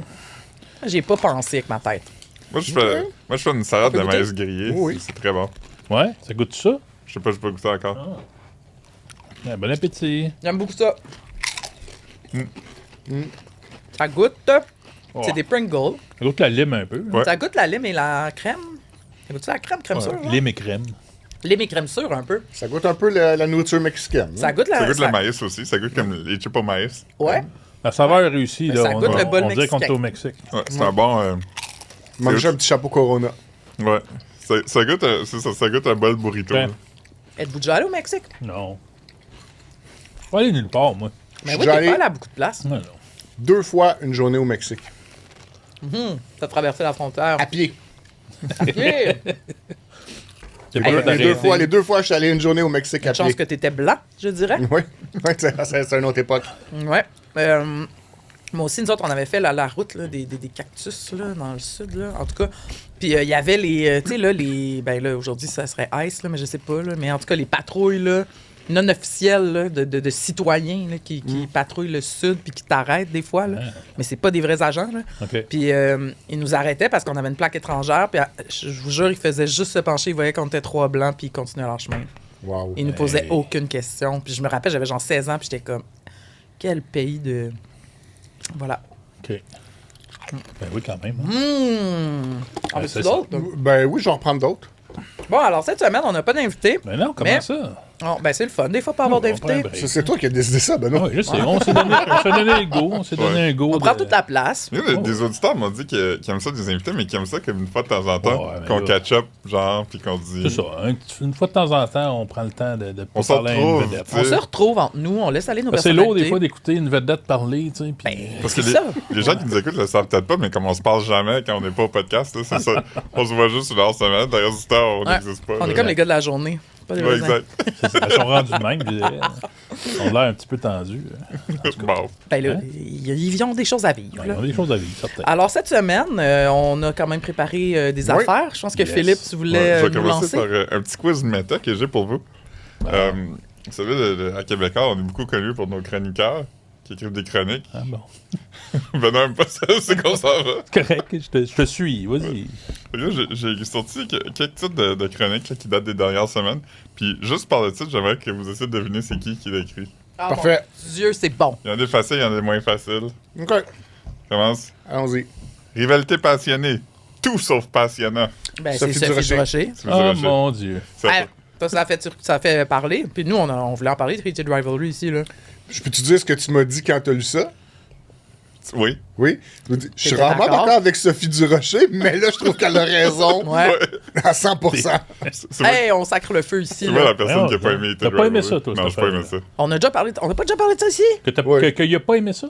J'ai pas pensé avec ma tête. Moi, je fais une salade On de peut goûter? maïs grillé. Oui. C'est très bon. Ouais, ça goûte ça? Je sais pas, j'ai pas goûté encore. Ouais, bon appétit. J'aime beaucoup ça. Ça goûte. Oh. C'est des Pringles. Ça goûte la lime un peu. Ouais. Ça goûte la lime et la crème. Ça goûte la crème Ouais, sûre? genre? lime et crème. Lime et crème sûre, un peu. Ça goûte un peu la nourriture mexicaine. Ça goûte la... Ça goûte le maïs aussi. Ça goûte comme les chips au maïs. Ouais. La saveur est réussie. Mais Là, ça goûte le bol on dirait qu'on est mexicain. au Mexique. Ouais, c'est un bon. Manger un petit chapeau Corona. Ouais. Ça goûte, c'est ça, ça goûte un bol burrito. Ben, là. Êtes-vous déjà allé au Mexique? Non. Je vais aller nulle part, moi. Mais suis oui, déjà t'es allé- pas allé à beaucoup de places. Non, non. 2 fois une journée au Mexique. T'as traversé la frontière. À pied. Yeah. J'ai pas Hey, fait Les d'arrêter. deux fois, je suis allé une journée au Mexique à Une chance pied. que t'étais blanc, je dirais. Oui, c'est une autre époque. Ouais. Moi aussi, nous autres, on avait fait la route là, des cactus là, dans le sud, là, en tout cas. Puis il y avait les, tu sais, là, les... Ben là, aujourd'hui, ça serait ICE, là, mais je sais pas, là. Mais en tout cas, les patrouilles, là, non officielles, là, de citoyens, là, qui patrouillent le sud puis qui t'arrêtent des fois, là. Ah. Mais c'est pas des vrais agents, là. OK. Puis ils nous arrêtaient parce qu'on avait une plaque étrangère. Puis je vous jure, ils faisaient juste se pencher. Ils voyaient qu'on était 3 blancs puis ils continuaient leur chemin. Wow. Ils nous posaient Hey. aucune question. Puis je me rappelle, j'avais genre 16 ans puis j'étais comme... Quel pays de... Voilà. OK. Ben oui, quand même. hein. En Ouais, veux-tu c'est d'autres? Ben oui, je vais en reprendre d'autres. Bon, alors cette semaine, on n'a pas d'invité. Ben non, comment Mais- ça? Oh, ben c'est le fun, des fois, pas avoir On prend un d'invité. break. C'est toi qui as décidé ça, Ah Benoît. oui, je sais. On s'est donné un go. On s'est donné un go. On prend toute la place. Il y a des auditeurs m'ont dit qu'ils aiment ça des invités, mais qu'ils aiment ça comme une fois de temps en temps, Ouais, mais qu'on là- catch up, genre, puis qu'on dit. C'est ça. Une fois de temps en temps, on prend le temps de On s'en parler à une retrouve, vedette. tu On sais. se retrouve entre nous, on laisse aller nos Ben, c'est personnalités. lourd, des fois, d'écouter une vedette parler, tu sais. Puis... Parce que C'est ça. les gens qui nous écoutent le savent peut-être pas, mais comme on se parle jamais quand on n'est pas au podcast, là, c'est ça. On se voit juste une heure semaine, le reste du temps, on Ouais. n'existe pas. On là. est comme les gars de la journée. Pas des Ouais, vrais exact. Ils sont rendus de même, je dirais. Ils ont l'air un petit peu tendus. Bon. Ben là, Hein? ils ont des choses à vivre. Ils là. ont des choses à vivre, certaines. Alors, cette semaine, on a quand même préparé des Oui. affaires. Je pense que Yes. Philippe, tu voulais Ouais, je vais nous commencer lancer. par un petit quiz méta que j'ai pour vous. Vous savez, à Québécois, on est beaucoup connus pour nos chroniqueurs qui écrivent des chroniques. Ah bon. Benoît aime pas ça, c'est qu'on s'en va. Correct, je te suis. Vas-y. Fait que là, j'ai sorti quelques titres de chroniques là, qui datent des dernières semaines. Puis juste par le titre, j'aimerais que vous essayiez de deviner c'est qui l'a écrit. Ah, Parfait. mon Dieu, c'est bon. Il y en a des faciles, il y en a des moins faciles. OK. Commence. Allons-y. Rivalité passionnée. Tout sauf passionnant. Ben, c'est Sophie Sophie Durocher. Durocher. Si vous Oh avez- mon Dieu. Ça Ah, ça fait parler. Puis nous, on voulait en parler de Created Rivalry ici. Là. Je peux te dire ce que tu m'as dit quand t'as lu ça? Oui. Oui. Je suis T'étais rarement d'accord? d'accord avec Sophie Durocher, mais là, je trouve qu'elle a raison Ouais. à 100%. C'est moi, Hey, on sacre le feu ici. c'est moi Là. la personne qui a pas aimé T'as Ted pas aimé Rivalry. ça, toi, Non, cette j'ai pas aimé ça. affaire-là. On n'a pas déjà parlé de ça ici? Ouais. Qu'il a pas aimé ça?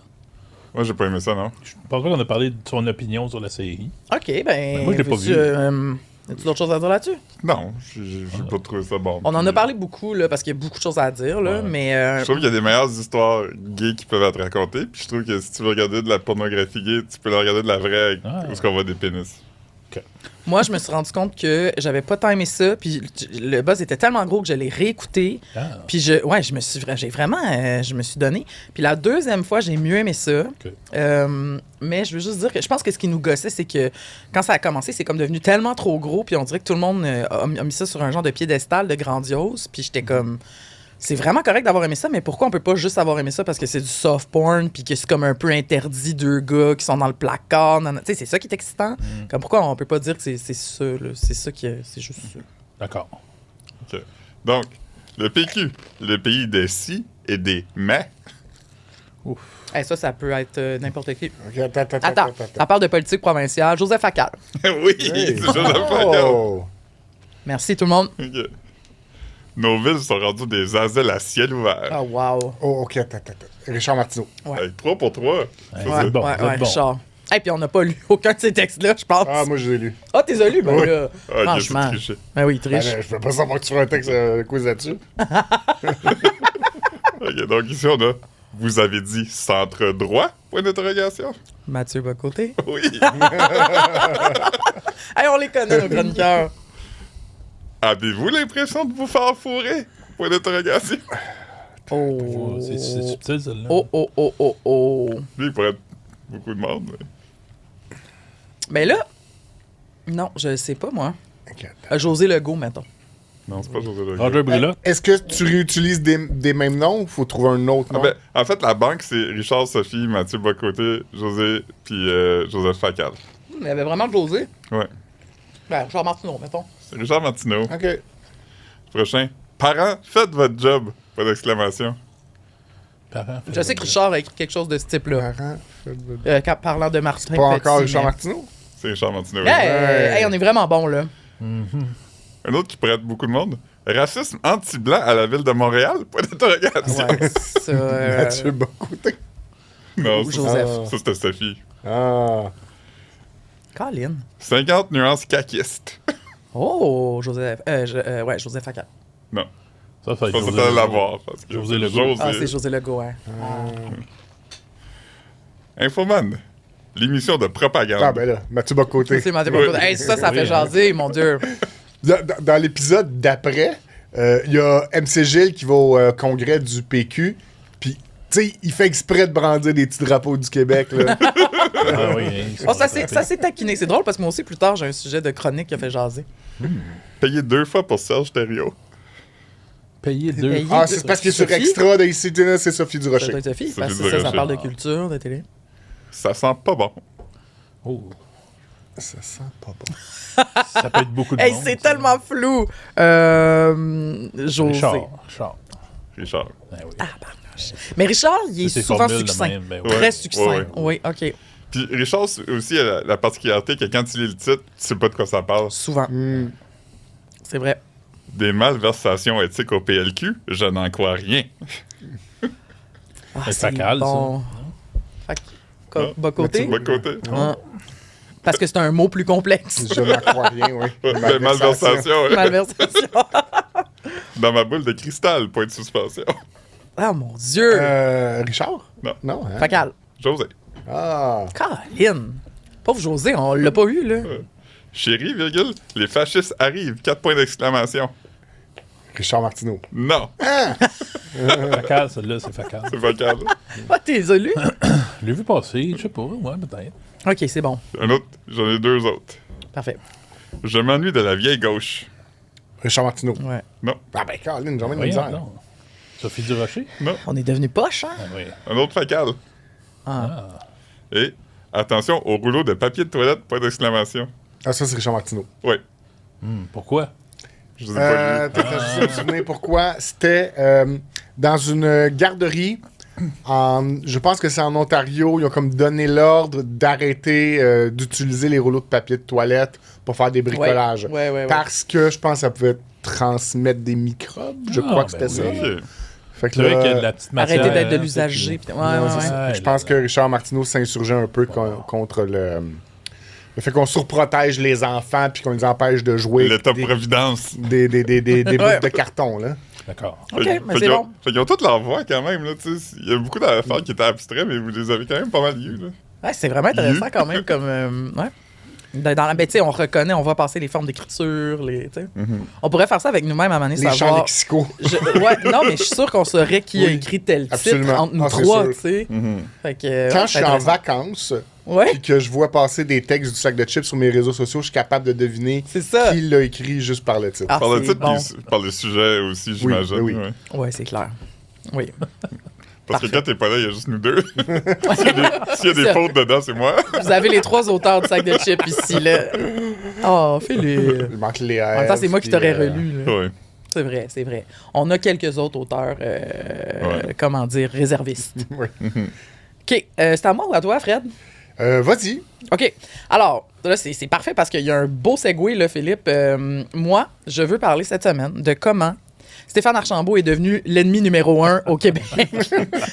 Moi, j'ai pas aimé ça, non. Je pense pas qu'on a parlé de son opinion sur la série. OK, ben. moi, je l'ai pas veux-tu, vu. As-tu d'autres choses à dire là-dessus? Non, j'ai pas trouvé ça bon. On en a Puis, parlé beaucoup, là, parce qu'il y a beaucoup de choses à dire, là, Ouais. mais... Je trouve qu'il y a des meilleures histoires gays qui peuvent être racontées. Puis je trouve que si tu veux regarder de la pornographie gay, tu peux la regarder de la vraie, où est-ce qu'on voit des pénis. Moi, je me suis rendu compte que j'avais pas tant aimé ça, puis le buzz était tellement gros que je l'ai réécouté, Ah. puis j'ai vraiment, je me suis donné. Puis la deuxième fois, j'ai mieux aimé ça. Ok. Mais je veux juste dire que je pense que ce qui nous gossait, c'est que quand ça a commencé, c'est comme devenu tellement trop gros, puis on dirait que tout le monde a mis ça sur un genre de piédestal de grandiose, puis j'étais comme... C'est vraiment correct d'avoir aimé ça, mais pourquoi on peut pas juste avoir aimé ça parce que c'est du soft porn puis que c'est comme un peu interdit deux gars qui sont dans le placard. Tu sais, c'est ça qui est excitant. Comme pourquoi on peut pas dire que c'est ça, là. C'est ça qui est... C'est juste ça. D'accord. OK. Donc, le PQ, le pays des si et des mais. Hey, ça peut être n'importe qui. Ok, attends. Attends, ça parle de politique provinciale. Joseph Facal. Oui, Hey. c'est Joseph Facal. Oh. Merci tout le monde. OK. Nos villes sont rendues des asiles à ciel ouvert. Oh, wow. Oh, ok, attends. Richard Martineau. Ouais. Avec 3 pour 3. Ouais, Ça, vous c'est- êtes bon, ouais, vous êtes bon. Richard. Hey, puis on n'a pas lu aucun de ces textes-là, je pense. Ah, moi, je l'ai lu. Ah, t'es lu, ben Oui. là. Ah, ok, Franchement. c'est triché. Ben oui, Ben, triche. je peux pas savoir que tu feras un texte quiz là-dessus. OK, donc ici, on a... Vous avez dit centre droit? Point d'interrogation. Mathieu Bocoté. Oui. Hey, on les connaît, nos chroniqueurs. Avez-vous l'impression de vous faire fourrer? Point d'interrogation. Oh. C'est subtil, celle-là. Oh. Lui, il pourrait être beaucoup de monde. mais- Mais là, non, je sais pas, moi. Ok. José Legault, mettons. Non, c'est pas José Legault. Roger Brulotte. Est-ce que tu réutilises des mêmes noms ou faut trouver un autre Ah nom? ben, en fait, la banque, c'est Richard, Sophie, Mathieu Bocoté, José, puis Joseph Facal. Il y avait vraiment José. Ouais. Ben, Richard Martineau, mettons. C'est Richard Martineau. Ok. Prochain. Parents, faites votre job. Pas d'exclamation. Parent. Je sais que Richard a écrit quelque chose de ce type-là. Parent, faites votre- Parlant de Martin Pas encore Petit, Richard mais- Martineau? C'est Richard Martineau. Hey, Ouais. hey, on est vraiment bon là. Un autre qui pourrait être beaucoup de monde. Racisme anti-blanc à la ville de Montréal? Point d'interrogation. Ouais, ça. Mathieu Bocoté. Non, Ou ça, Joseph. ça, c'était Sophie. Ah. Colin. 50 nuances caquistes. Oh, Joseph. Ouais, Joseph Facal. Non. Ça va Je être pense que José t'allais Legault. l'avoir. parce que José c'est Legault. Ah, c'est José Legault, ouais. Infoman. L'émission de propagande. Ah, ben là, Mathieu Bocoté. C'est Mathieu Oui. Bocoté. Hey, ça Oui, fait hein. jaser, mon Dieu. Dans l'épisode d'après, il y a MC Gilles qui va au congrès du PQ, puis, tu sais, il fait exprès de brandir des petits drapeaux du Québec, là. Ah oui, hein, ils sont Oh, ça s'est rattrapés. taquiné. C'est drôle parce que moi aussi, plus tard, j'ai un sujet de chronique qui a fait jaser. Payé 2 fois pour Serge Thériault. Payer deux. Payé. Ah, c'est parce qu'il est sur Sophie? Extra de ici, c'est Sophie Ça Durocher. doit être Sophie, parce Sophie que ça Durocher. parle de culture, de télé. Ça sent pas bon. Oh, Ça sent pas bon. ça peut être beaucoup de Hey, monde. c'est ça. tellement flou. José. Richard. Richard. Ben oui. Mais Richard, il est C'est souvent formules de succinct. même, ben oui. Ouais. Très succinct. Ouais, Oui, OK. Puis Richard c'est aussi a la particularité que quand tu lis le titre, tu sais pas de quoi ça parle. Souvent. Hmm. C'est vrai. Des malversations éthiques au PLQ, je n'en crois rien. Ah, C'est c'est Facal, bon. Non. Bas côté. De côté. Ah. Parce que c'est un mot plus complexe. Je n'en crois rien, oui. Des malversations. ouais. Malversation. Dans ma boule de cristal, point de suspension. Ah, mon Dieu. Richard? Non. Non, hein? Facal. José. Ah. Colin. Pauvre José, on l'a pas eu, là. Chérie, virgule, les fascistes arrivent. 4 points d'exclamation. Richard Martineau. Non, Facal, celle-là, c'est Facal. c'est vocal. Ah, t'es lu? Je l'ai vu passer, je sais pas, ouais, peut-être. OK, c'est bon. Un autre, j'en ai 2 autres. Parfait. Je m'ennuie de la vieille gauche. Richard Martineau. Ouais. Non. Ah ben, Caroline, j'en ai une Voyons, misère. non. Sophie Durocher? On est devenu poche, hein? Ah oui. Un autre facal. Ah. Et attention au rouleau de papier de toilette, point d'exclamation. Ah, ça, c'est Richard Martineau. Oui, Pourquoi? je vous ai pas lu. Attends, je me souviens pourquoi. C'était dans une garderie. Je pense que c'est en Ontario. Ils ont comme donné l'ordre d'arrêter d'utiliser les rouleaux de papier de toilette pour faire des bricolages. Ouais. Parce que je pense que ça pouvait transmettre des microbes. Je crois que ben c'était oui. ça. Ok. Fait que C'est vrai là, qu'il y a de la petite matière. Arrêtez d'être de hein, l'usager. puis- Ouais. c'est ça. Ouais, Je pense que Richard Martineau s'insurgeait un peu contre Le fait qu'on surprotège les enfants puis qu'on les empêche de jouer. L'État-providence. Des bouts de carton, là. D'accord. OK, Fait mais c'est bon. qu'ils ont toutes leur voix quand même. Là, tu sais. Il y a beaucoup d'affaires qui étaient abstraites, mais vous les avez quand même pas mal liées. Là. Ouais, c'est vraiment intéressant quand même comme... ouais. Dans la tu sais, on reconnaît, on voit passer les formes d'écriture, les, tu sais. On pourrait faire ça avec nous-mêmes à un moment donné, Les champs savoir... lexicaux. Ouais, non, mais je suis sûr qu'on saurait qui a écrit tel titre absolument. entre nous Ah, c'est trois, sûr. tu sais. Fait que, Quand ouais, je c'est suis en intéressant. vacances Ouais, puis que je vois passer des textes du sac de chips sur mes réseaux sociaux, je suis capable de deviner c'est ça. qui l'a écrit juste par le titre. Ah, Par le c'est titre, bon. puis par le sujet aussi, j'imagine. oui. Ouais. Ouais, c'est clair. Oui. Parce que Parfait. quand t'es pas là, il y a juste nous deux. S'il y a des Ça. fautes dedans, c'est moi. Vous avez les 3 auteurs du sac de chips ici, là. Oh, fais-le. Il manque les En même temps, c'est moi qui t'aurais relu, là. Ouais. C'est vrai, c'est vrai. On a quelques autres auteurs, comment dire, réservistes. Oui. OK, c'est à moi ou à toi, Fred? Vas-y. OK. Alors, là, c'est parfait parce qu'il y a un beau segue, là, Philippe. Moi, je veux parler cette semaine de comment Stéphane Archambault est devenu l'ennemi numéro 1 au Québec.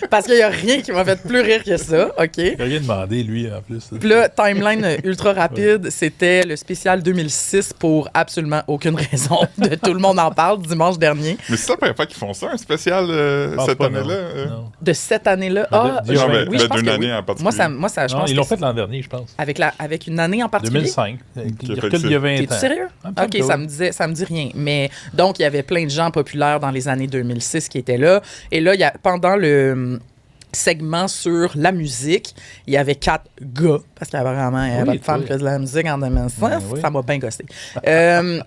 Parce qu'il n'y a rien qui m'a fait plus rire que ça, OK? Il n'a rien demandé, lui, en plus. Puis là, timeline ultra rapide, c'était le spécial 2006 pour absolument aucune raison. De tout le monde en parle dimanche dernier. Mais c'est ça la première fois qu'ils font ça, un spécial pense cette pas, année-là. non. De cette année-là. Mais Ah, de- Non, mais oui, je pense d'une que année oui. en particulier. Moi, ça, je Non, pense ils l'ont que fait l'an dernier, je pense. avec une année en particulier. 2005. Il fait recule que d'il y a 20 T'es-tu ans. sérieux? Ah, il me OK, semble que ça me dit rien. Mais donc, il y avait plein de gens populaires dans les années 2006 qui étaient là. Et là, pendant le segment sur la musique, il y avait 4 gars, parce qu'il y avait vraiment pas de femme qui faisait de la musique en 2006. Oui. Ça m'a bien gossé.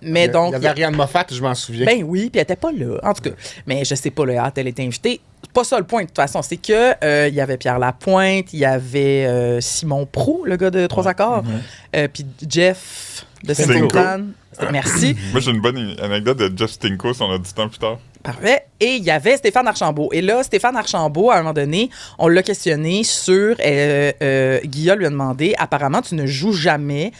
Mais donc... Il y avait Ariane Moffat, je m'en souviens. Ben oui, puis elle était pas là. En tout cas, mais je sais pas, là, elle était invitée. C'est pas ça le point, de toute façon. C'est que il y avait Pierre Lapointe, il y avait Simon Prou, le gars de Trois Accords, puis Jeff de Saint-Antoine. Merci. Moi, j'ai une bonne anecdote de Jeff Stinko, si on a du temps plus tard. Parfait. Et il y avait Stéphane Archambault. Et là, Stéphane Archambault, à un moment donné, on l'a questionné sur... Guilla lui a demandé, apparemment, tu ne joues jamais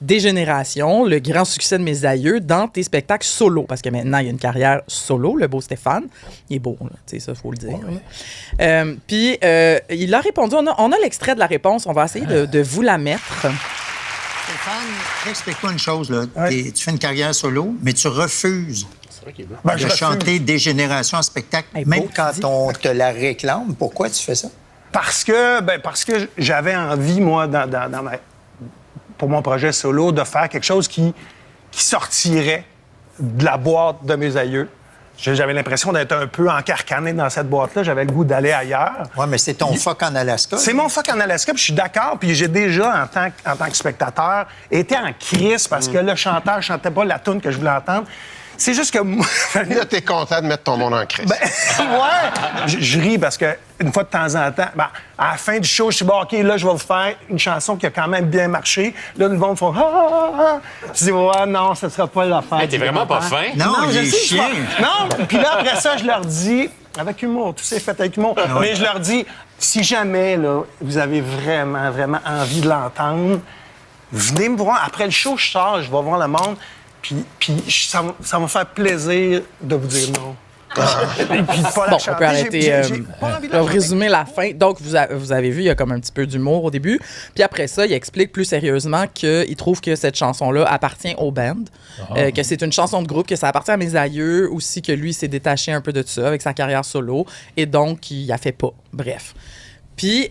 Dégénération, le grand succès de mes aïeux, dans tes spectacles solo. Parce que maintenant, il y a une carrière solo, le beau Stéphane. Il est beau, là. Tu sais, ça, il faut le dire. Puis, il a répondu. On a l'extrait de la réponse. On va essayer de vous la mettre. Stéphane, explique-toi une chose. Là. Tu fais une carrière solo, mais tu refuses je de chanter Dégénération en spectacle, Hey, même beau, quand tu dis. on te la réclame. Pourquoi tu fais ça? Parce que j'avais envie, moi, pour mon projet solo, de faire quelque chose qui sortirait de la boîte de mes aïeux. J'avais l'impression d'être un peu encarcané dans cette boîte-là. J'avais le goût d'aller ailleurs. Oui, mais c'est ton fuck en Alaska. C'est mon fuck en Alaska, puis je suis d'accord. Puis j'ai déjà, en tant que spectateur, été en crise parce que le chanteur chantait pas la tune que je voulais entendre. C'est juste que moi... Là, t'es content de mettre ton monde en crise. Ouais! Je ris parce que une fois de temps en temps, à la fin du show, je suis bon, OK, là, je vais vous faire une chanson qui a quand même bien marché. Là, le monde font ah, ah, ah. Je dis, ouais, non, ce sera pas l'affaire. Hey, t'es vraiment pas fin? Non, il est je sais, chiant. Non, puis là, après ça, je leur dis, avec humour, tout c'est fait avec humour, mais je leur dis, si jamais, là, vous avez vraiment, vraiment envie de l'entendre, venez me voir. Après le show, je sors, je vais voir le monde. Puis ça va me faire plaisir de vous dire non. Et puis pas la Bon, on chanter. peut arrêter. J'ai pas envie de Je la vais résumer la fin. Donc, vous avez vu, il y a comme un petit peu d'humour au début. Puis après ça, il explique plus sérieusement qu'il trouve que cette chanson-là appartient au band, que c'est une chanson de groupe, que ça appartient à mes aïeux, aussi que lui s'est détaché un peu de ça avec sa carrière solo, et donc il a fait pas. Bref. Puis,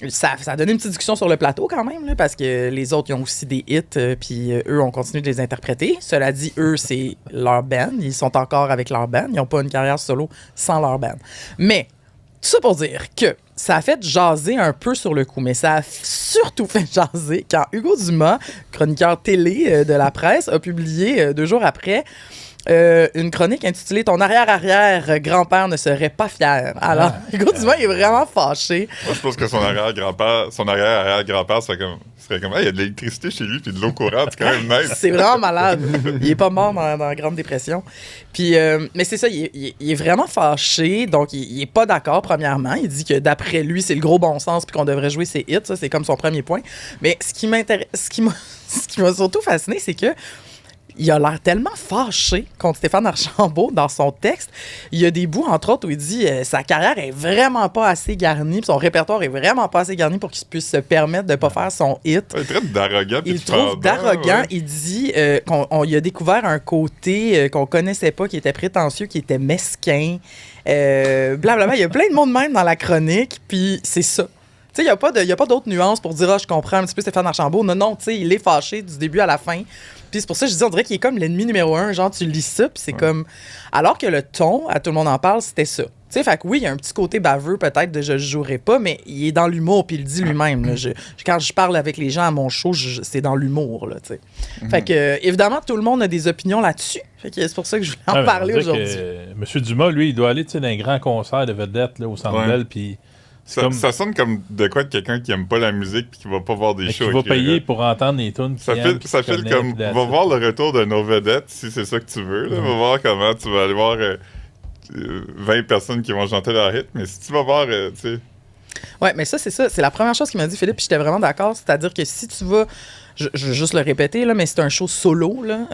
ça a donné une petite discussion sur le plateau quand même, là, parce que les autres, ils ont aussi des hits, puis eux, on continue de les interpréter. Cela dit, eux, c'est leur band. Ils sont encore avec leur band. Ils n'ont pas une carrière solo sans leur band. Mais, tout ça pour dire que ça a fait jaser un peu sur le coup, mais ça a surtout fait jaser quand Hugo Dumas, chroniqueur télé de la presse, a publié 2 jours après une chronique intitulée « Ton arrière-arrière-grand-père ne serait pas fier ». Alors, Hugo Dumas est vraiment fâché. Moi, je pense que son arrière-arrière-grand-père serait comme hey, il y a de l'électricité chez lui puis de l'eau courante, c'est quand même nice. C'est vraiment malade. Il est pas mort dans la Grande Dépression. Puis, mais c'est ça, il est vraiment fâché. Donc, il est pas d'accord, premièrement. Il dit que d'après lui, c'est le gros bon sens puis qu'on devrait jouer ses hits. Ça, c'est comme son premier point. Mais ce qui m'a surtout fasciné, c'est que il a l'air tellement fâché contre Stéphane Archambault dans son texte. Il y a des bouts, entre autres, où il dit sa carrière est vraiment pas assez garnie, puis son répertoire est vraiment pas assez garni pour qu'il puisse se permettre de pas faire son hit. Il traite d'arrogant. Il le trouve d'arrogant. Il dit qu'il a découvert un côté qu'on connaissait pas, qui était prétentieux, qui était mesquin. Blablabla. Il y a plein de mots de même dans la chronique, puis c'est ça. Tu sais, il n'y a pas d'autres nuances pour dire je comprends un petit peu Stéphane Archambault. Non, tu sais, il est fâché du début à la fin. Puis c'est pour ça que je dis, on dirait qu'il est comme l'ennemi numéro 1. Genre, tu lis ça, puis c'est comme... Alors que le ton, à tout le monde en parle, c'était ça. Tu sais, fait que oui, il y a un petit côté baveux peut-être de je le jouerai pas, mais il est dans l'humour, puis il le dit lui-même. Là. Quand je parle avec les gens à mon show, c'est dans l'humour, là, tu sais. Fait que, évidemment, tout le monde a des opinions là-dessus. Fait que c'est pour ça que je voulais en parler aujourd'hui. Monsieur Dumas, lui, il doit aller, tu sais, dans un grand concert de vedettes, là, au Centre Bell, puis... Ça sonne comme de quoi de quelqu'un qui aime pas la musique puis qui va pas voir des shows. Qui va payer pour entendre les tunes. Ça fait comme. Va voir le retour de nos vedettes si c'est ça que tu veux. Là. Va voir comment tu vas aller voir 20 personnes qui vont chanter leur hit. Mais si tu vas voir, tu sais. Ouais, mais ça, c'est ça. C'est la première chose qu'il m'a dit, Philippe, puis j'étais vraiment d'accord. C'est-à-dire que si tu vas. Je vais juste le répéter, là, mais c'est un show solo là,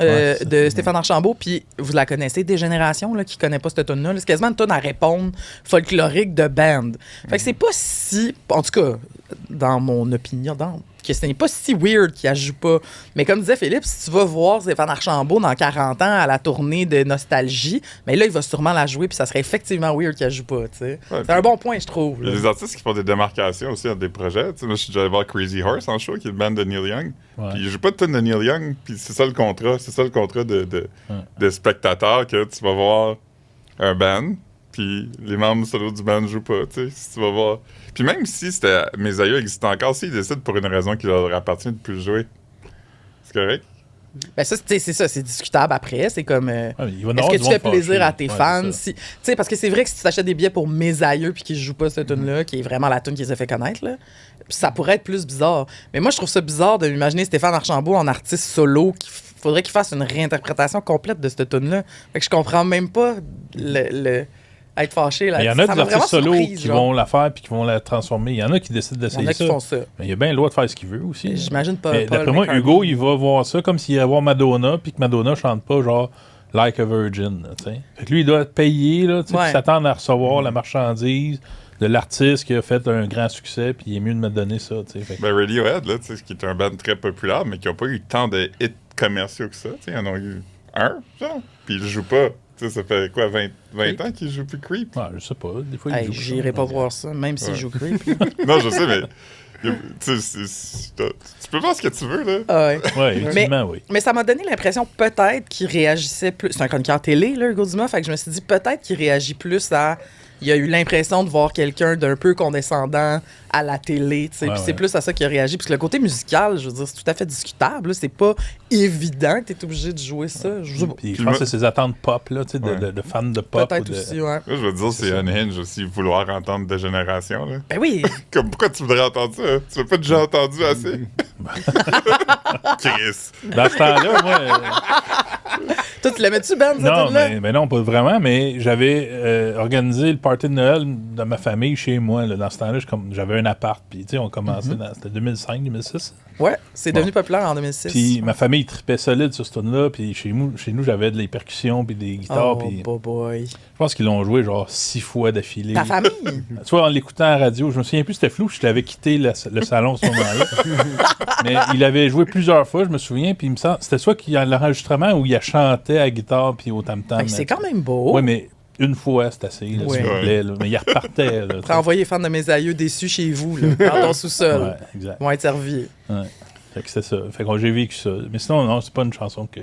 de Stéphane Archambault, puis vous la connaissez, des générations là, qui ne connaissent pas cette tune-là. C'est quasiment une tune à répondre folklorique de band. Fait que c'est pas si, en tout cas, dans mon opinion, que ce n'est pas si weird qu'il la joue pas. Mais comme disait Philippe, si tu vas voir Stéphane Archambault dans 40 ans à la tournée de Nostalgie, mais là, il va sûrement la jouer, puis ça serait effectivement weird qu'il la joue pas. Ouais, c'est un bon point, je trouve. Il y a des artistes qui font des démarcations aussi entre des projets. T'sais, moi, je suis déjà allé voir Crazy Horse en show, qui est le band de Neil Young. Ouais. Puis il joue pas de tune de Neil Young, puis c'est ça le contrat. C'est ça le contrat de spectateur, que tu vas voir un band, puis les membres solo du band jouent pas, tu sais, si tu vas voir. Puis même si mes aïeux existent encore, s'ils décident pour une raison qui leur appartient de plus jouer, c'est correct? Ben ça, c'est ça, c'est discutable après. C'est comme, est-ce que tu fais plaisir à tes fans? Tu sais, parce que c'est vrai que si tu t'achètes des billets pour mes aïeux puis qu'ils jouent pas cette tune-là, qui est vraiment la tune qui les a fait connaître, là, ça pourrait être plus bizarre. Mais moi, je trouve ça bizarre de m'imaginer Stéphane Archambault en artiste solo qu'il faudrait qu'il fasse une réinterprétation complète de cette tune-là. Fait que je comprends même pas être fâché. Là. Il y en a des artistes solo qui vont la faire puis qui vont la transformer. Il y en a qui décident d'essayer ça. Il y en a qui font ça. Mais il y a bien le droit de faire ce qu'il veut aussi. J'imagine pas. Mais d'après moi, Hugo, il va voir ça comme s'il allait voir Madonna puis que Madonna chante pas genre Like a Virgin. T'sais. Fait que lui, il doit payer, là, puis s'attendre à recevoir la marchandise de l'artiste qui a fait un grand succès, puis il est mieux de me donner ça. Ben Radiohead, là, qui est un band très populaire, mais qui n'a pas eu tant de hits commerciaux que ça. Ils en ont eu un, genre, puis ils le jouent pas. T'sais, ça fait quoi, 20 ans qu'il joue plus Creep? Ah, je sais pas. Des fois, il joue. J'irai pas voir ça, même s'il joue Creep. Non, je sais, mais tu peux voir ce que tu veux, là. Oui, effectivement, oui. Mais ça m'a donné l'impression peut-être qu'il réagissait plus. C'est un chroniqueur télé, là, Hugo Dumas, fait que je me suis dit peut-être qu'il réagit plus à. Il a eu l'impression de voir quelqu'un d'un peu condescendant à la télé, tu sais. Puis c'est plus à ça qu'il a réagi. Parce que le côté musical, je veux dire, c'est tout à fait discutable. Là. C'est pas évident que t'es obligé de jouer ça. Puis je pense que c'est ses attentes pop, là, tu sais, de fans de pop. Peut-être aussi, ouais. Je veux dire, c'est unhinged aussi, vouloir entendre de génération, là. Ben oui. Comme, pourquoi tu voudrais entendre ça? Tu l'as pas déjà entendu assez? Chris. Dans ce temps-là, moi... Toi, tu l'aimais-tu, Ben, cette non, là? mais non, pas vraiment, mais j'avais organisé le party de Noël de ma famille chez moi. Là. Dans ce temps-là, j'avais un appart, puis tu sais, on commençait c'était 2005, 2006. Ouais, c'est devenu populaire en 2006. Puis ma famille tripait solide sur ce tune-là, puis chez nous, j'avais de les percussions, puis des guitares. Oh, boy. Je pense qu'ils l'ont joué genre 6 fois d'affilée. Ta famille? Tu vois, en l'écoutant à la radio, je me souviens plus, c'était flou, je l'avais quitté le salon à ce moment-là. Mais il avait joué plusieurs fois, je me souviens, puis il me semble, c'était soit qu'il y a l'enregistrement où il chantait à la guitare puis au tam-tam. C'est quand même beau. Oui, mais une fois, c'est assez, là, s'il vous plaît. Là. Mais il repartait. T'as envoyé les fans de mes aïeux déçus chez vous, là, dans ton sous-sol. Ouais, exact. Ils vont être servis. Ouais. Fait que c'est ça. Fait que j'ai vécu ça. Mais sinon, non, c'est pas une chanson que...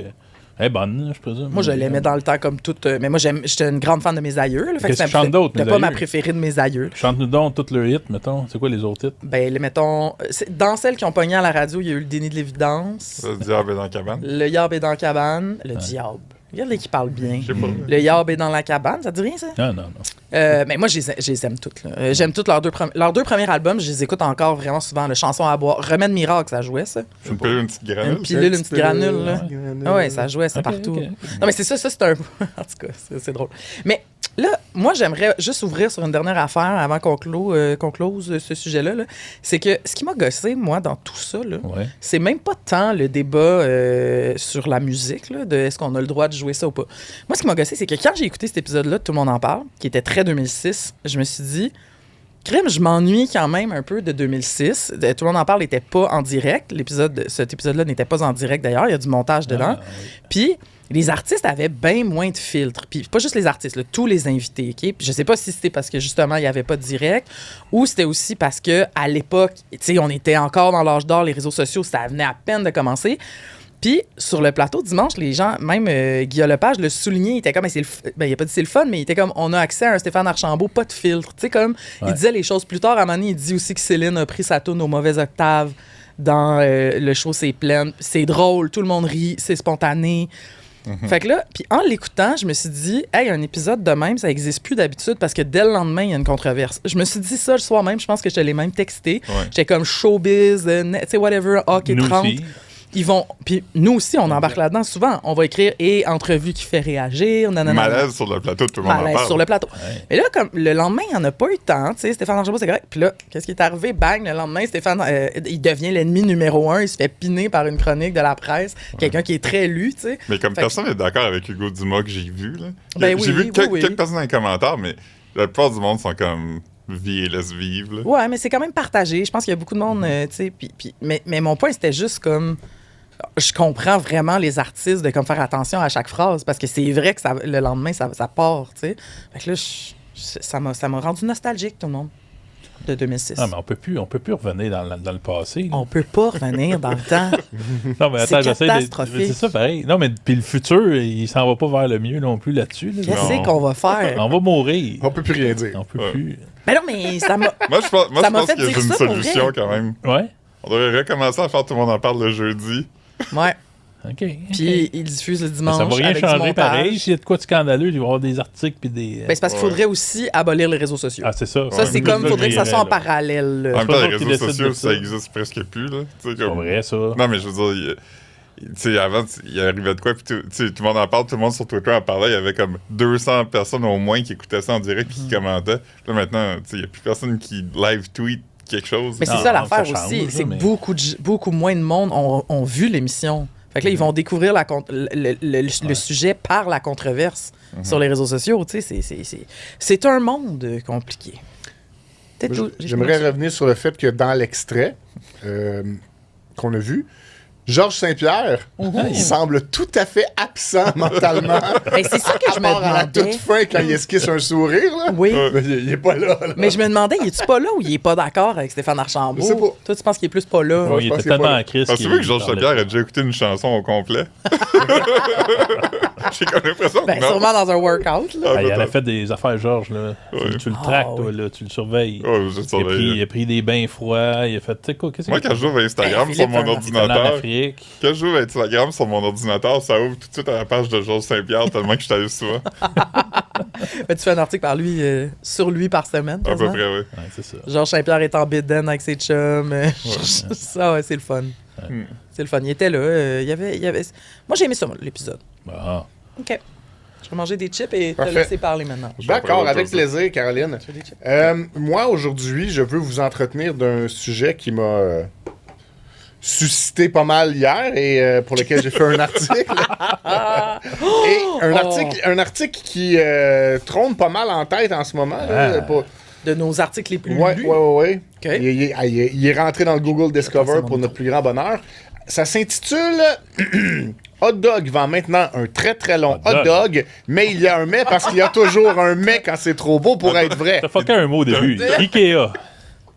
Elle est bonne, je présume. Moi, je l'aimais dans le temps comme toute... Mais moi, j'étais une grande fan de mes aïeux. Là, fait qu'est-ce que tu chantes d'autres, c'était pas ma préférée de mes aïeux. Chante-nous donc tous leurs hits, mettons. C'est quoi les autres hits? Ben, mettons... Dans celles qui ont pogné à la radio, il y a eu le Déni de l'évidence. Le diable est dans la cabane. Le diable est dans la cabane. Le diable. Regarde-les qui parlent bien. Je sais pas. Le Yarb est dans la cabane, ça te dit rien, ça? Non. Mais moi, je les aime toutes. J'aime tous leurs deux premiers albums. Je les écoute encore vraiment souvent. Le Chanson à boire. Remède miracle, ça jouait, ça. Une pilule, une petite granule. Une pilule, une petite granule, là. Ah ouais, ça jouait, c'est partout. Okay. Non, mais c'est ça, c'est un... en tout cas, c'est drôle. Mais là, moi, j'aimerais juste ouvrir sur une dernière affaire avant qu'on close ce sujet-là. Là. C'est que ce qui m'a gossé, moi, dans tout ça, là, c'est même pas tant le débat sur la musique, là, de est-ce qu'on a le droit de jouer ça ou pas. Moi, ce qui m'a gossé, c'est que quand j'ai écouté cet épisode-là, Tout le monde en parle, qui était très 2006, je me suis dit... Crème, je m'ennuie quand même un peu de 2006. Tout le monde en parle n'était pas en direct. Cet épisode-là n'était pas en direct d'ailleurs. Il y a du montage dedans. Puis les artistes avaient bien moins de filtres. Puis pas juste les artistes, là, tous les invités. Okay? Puis je sais pas si c'était parce que justement il n'y avait pas de direct ou c'était aussi parce que à l'époque, on était encore dans l'âge d'or, les réseaux sociaux, ça venait à peine de commencer. Puis, sur le plateau, dimanche, les gens, même Guillaume Lepage le soulignait, il était comme, il a pas dit c'est le fun, mais il était comme, on a accès à un Stéphane Archambault, pas de filtre. Tu sais, comme, il disait les choses plus tard. À un moment donné, il dit aussi que Céline a pris sa toune aux mauvaises octaves dans le show C'est plein. C'est drôle, tout le monde rit, c'est spontané. Fait que là, puis en l'écoutant, je me suis dit, hey, un épisode de même, ça n'existe plus d'habitude parce que dès le lendemain, il y a une controverse. Je me suis dit ça le soir même, je pense que je te l'ai même texté. J'étais comme showbiz, tu sais, whatever, hockey 30. Ils vont. Puis nous aussi, on embarque là-dedans souvent. On va écrire et entrevue qui fait réagir. Malaise sur le plateau, tout le monde en parle. Malaise sur le plateau. Mais là, comme le lendemain, il n'y en a pas eu tant. Tu sais, Stéphane Archambault, c'est correct. Puis là, qu'est-ce qui est arrivé? Bang, le lendemain, Stéphane, il devient l'ennemi numéro 1. Il se fait piner par une chronique de la presse. Quelqu'un qui est très lu, tu sais. Mais comme personne n'est d'accord avec Hugo Dumas que j'ai vu, là. J'ai vu quelques personnes dans les commentaires, mais la plupart du monde sont comme... Vie et laisse vivre. Là. Ouais, mais c'est quand même partagé. Je pense qu'il y a beaucoup de monde, tu sais. Mais mon point, c'était juste comme... Je comprends vraiment les artistes de comme faire attention à chaque phrase parce que c'est vrai que le lendemain, ça part, tu sais. Fait que là, ça m'a rendu nostalgique, tout le monde, de 2006. Non, mais on peut plus revenir dans le passé. Là. On peut pas revenir dans le temps. Non, mais attends, c'est catastrophique. C'est ça, pareil. Non, mais puis le futur, il s'en va pas vers le mieux non plus là-dessus. Là. Qu'est-ce qu'on va faire? On va mourir. On peut plus rien dire. On peut plus. Mais non, mais ça m'a... Moi, je pense qu'il y a une ça, solution quand même. Ouais. On devrait recommencer à faire Tout le monde en parle le jeudi. Ouais. OK. Puis il diffuse le dimanche. Ça va rien avec changer pareil. S'il y a de quoi de scandaleux, il va y avoir des articles puis des. Ben, c'est parce qu'il faudrait aussi abolir les réseaux sociaux. Ah, c'est ça. Ça, c'est comme, il faudrait que ça soit en parallèle. Là. En même temps, les qui réseaux décide sociaux, de ça. ça existe presque plus. Là. C'est pas vrai, ça. Non, mais je veux dire, tu sais, avant, il arrivait de quoi, puis tout le monde en parle, tout le monde sur Twitter en parlait, il y avait comme 200 personnes au moins qui écoutaient ça en direct puis qui commentaient. Là, maintenant, il n'y a plus personne qui live tweet quelque chose. Mais c'est ça l'affaire aussi, c'est que beaucoup moins de monde ont vu l'émission. Fait que là, ils vont découvrir le sujet par la controverse sur les réseaux sociaux. Tu sais, c'est un monde compliqué. J'aimerais revenir sur le fait que dans l'extrait qu'on a vu, Georges Saint-Pierre semble tout à fait absent mentalement. Ben, c'est ça que je me demandais. À la toute fin, quand il esquisse un sourire, là. Oui. Il est pas là. Mais je me demandais, il est-tu pas là ou il est pas d'accord avec Stéphane Archambault? Je sais pas. Toi, tu penses qu'il est plus pas là? Ouais, il était tellement en crise. Parce que Georges Saint-Pierre a déjà écouté une chanson au complet. J'ai comme l'impression que non. Sûrement dans un workout. Là. Il a fait des affaires, Georges. Là. Tu le traques, toi, là, tu le surveilles. Il a pris des bains froids. Il a fait, tu sais quoi, qu'est-ce que moi, quand je joue Instagram sur mon ordinateur, quand je joue Instagram sur mon ordinateur, ça ouvre tout de suite à la page de Georges Saint-Pierre tellement que je t'allais souvent. Tu fais un article sur lui par semaine. À peu près, oui. Ouais, c'est ça. Georges Saint-Pierre est en bedaine avec ses chums. Ça, c'est le fun. Ouais. C'est le fun. Il était là. Il y avait... Moi, j'ai aimé ça, l'épisode. Ah. OK. Je vais manger des chips et te laisser parler maintenant. D'accord, avec plaisir, Caroline. Moi, aujourd'hui, je veux vous entretenir d'un sujet qui m'a suscité pas mal hier et pour lequel j'ai fait un article. Et un article qui trône pas mal en tête en ce moment. Là, de nos articles les plus lus. Oui. Okay. Il est rentré dans le Google Discover pour notre plus grand bonheur. Ça s'intitule Hot Dog vend maintenant un très très long hot dog, mais il y a un mais parce qu'il y a toujours un mais quand c'est trop beau pour être vrai. T'as fucké un mot au début. Ikea.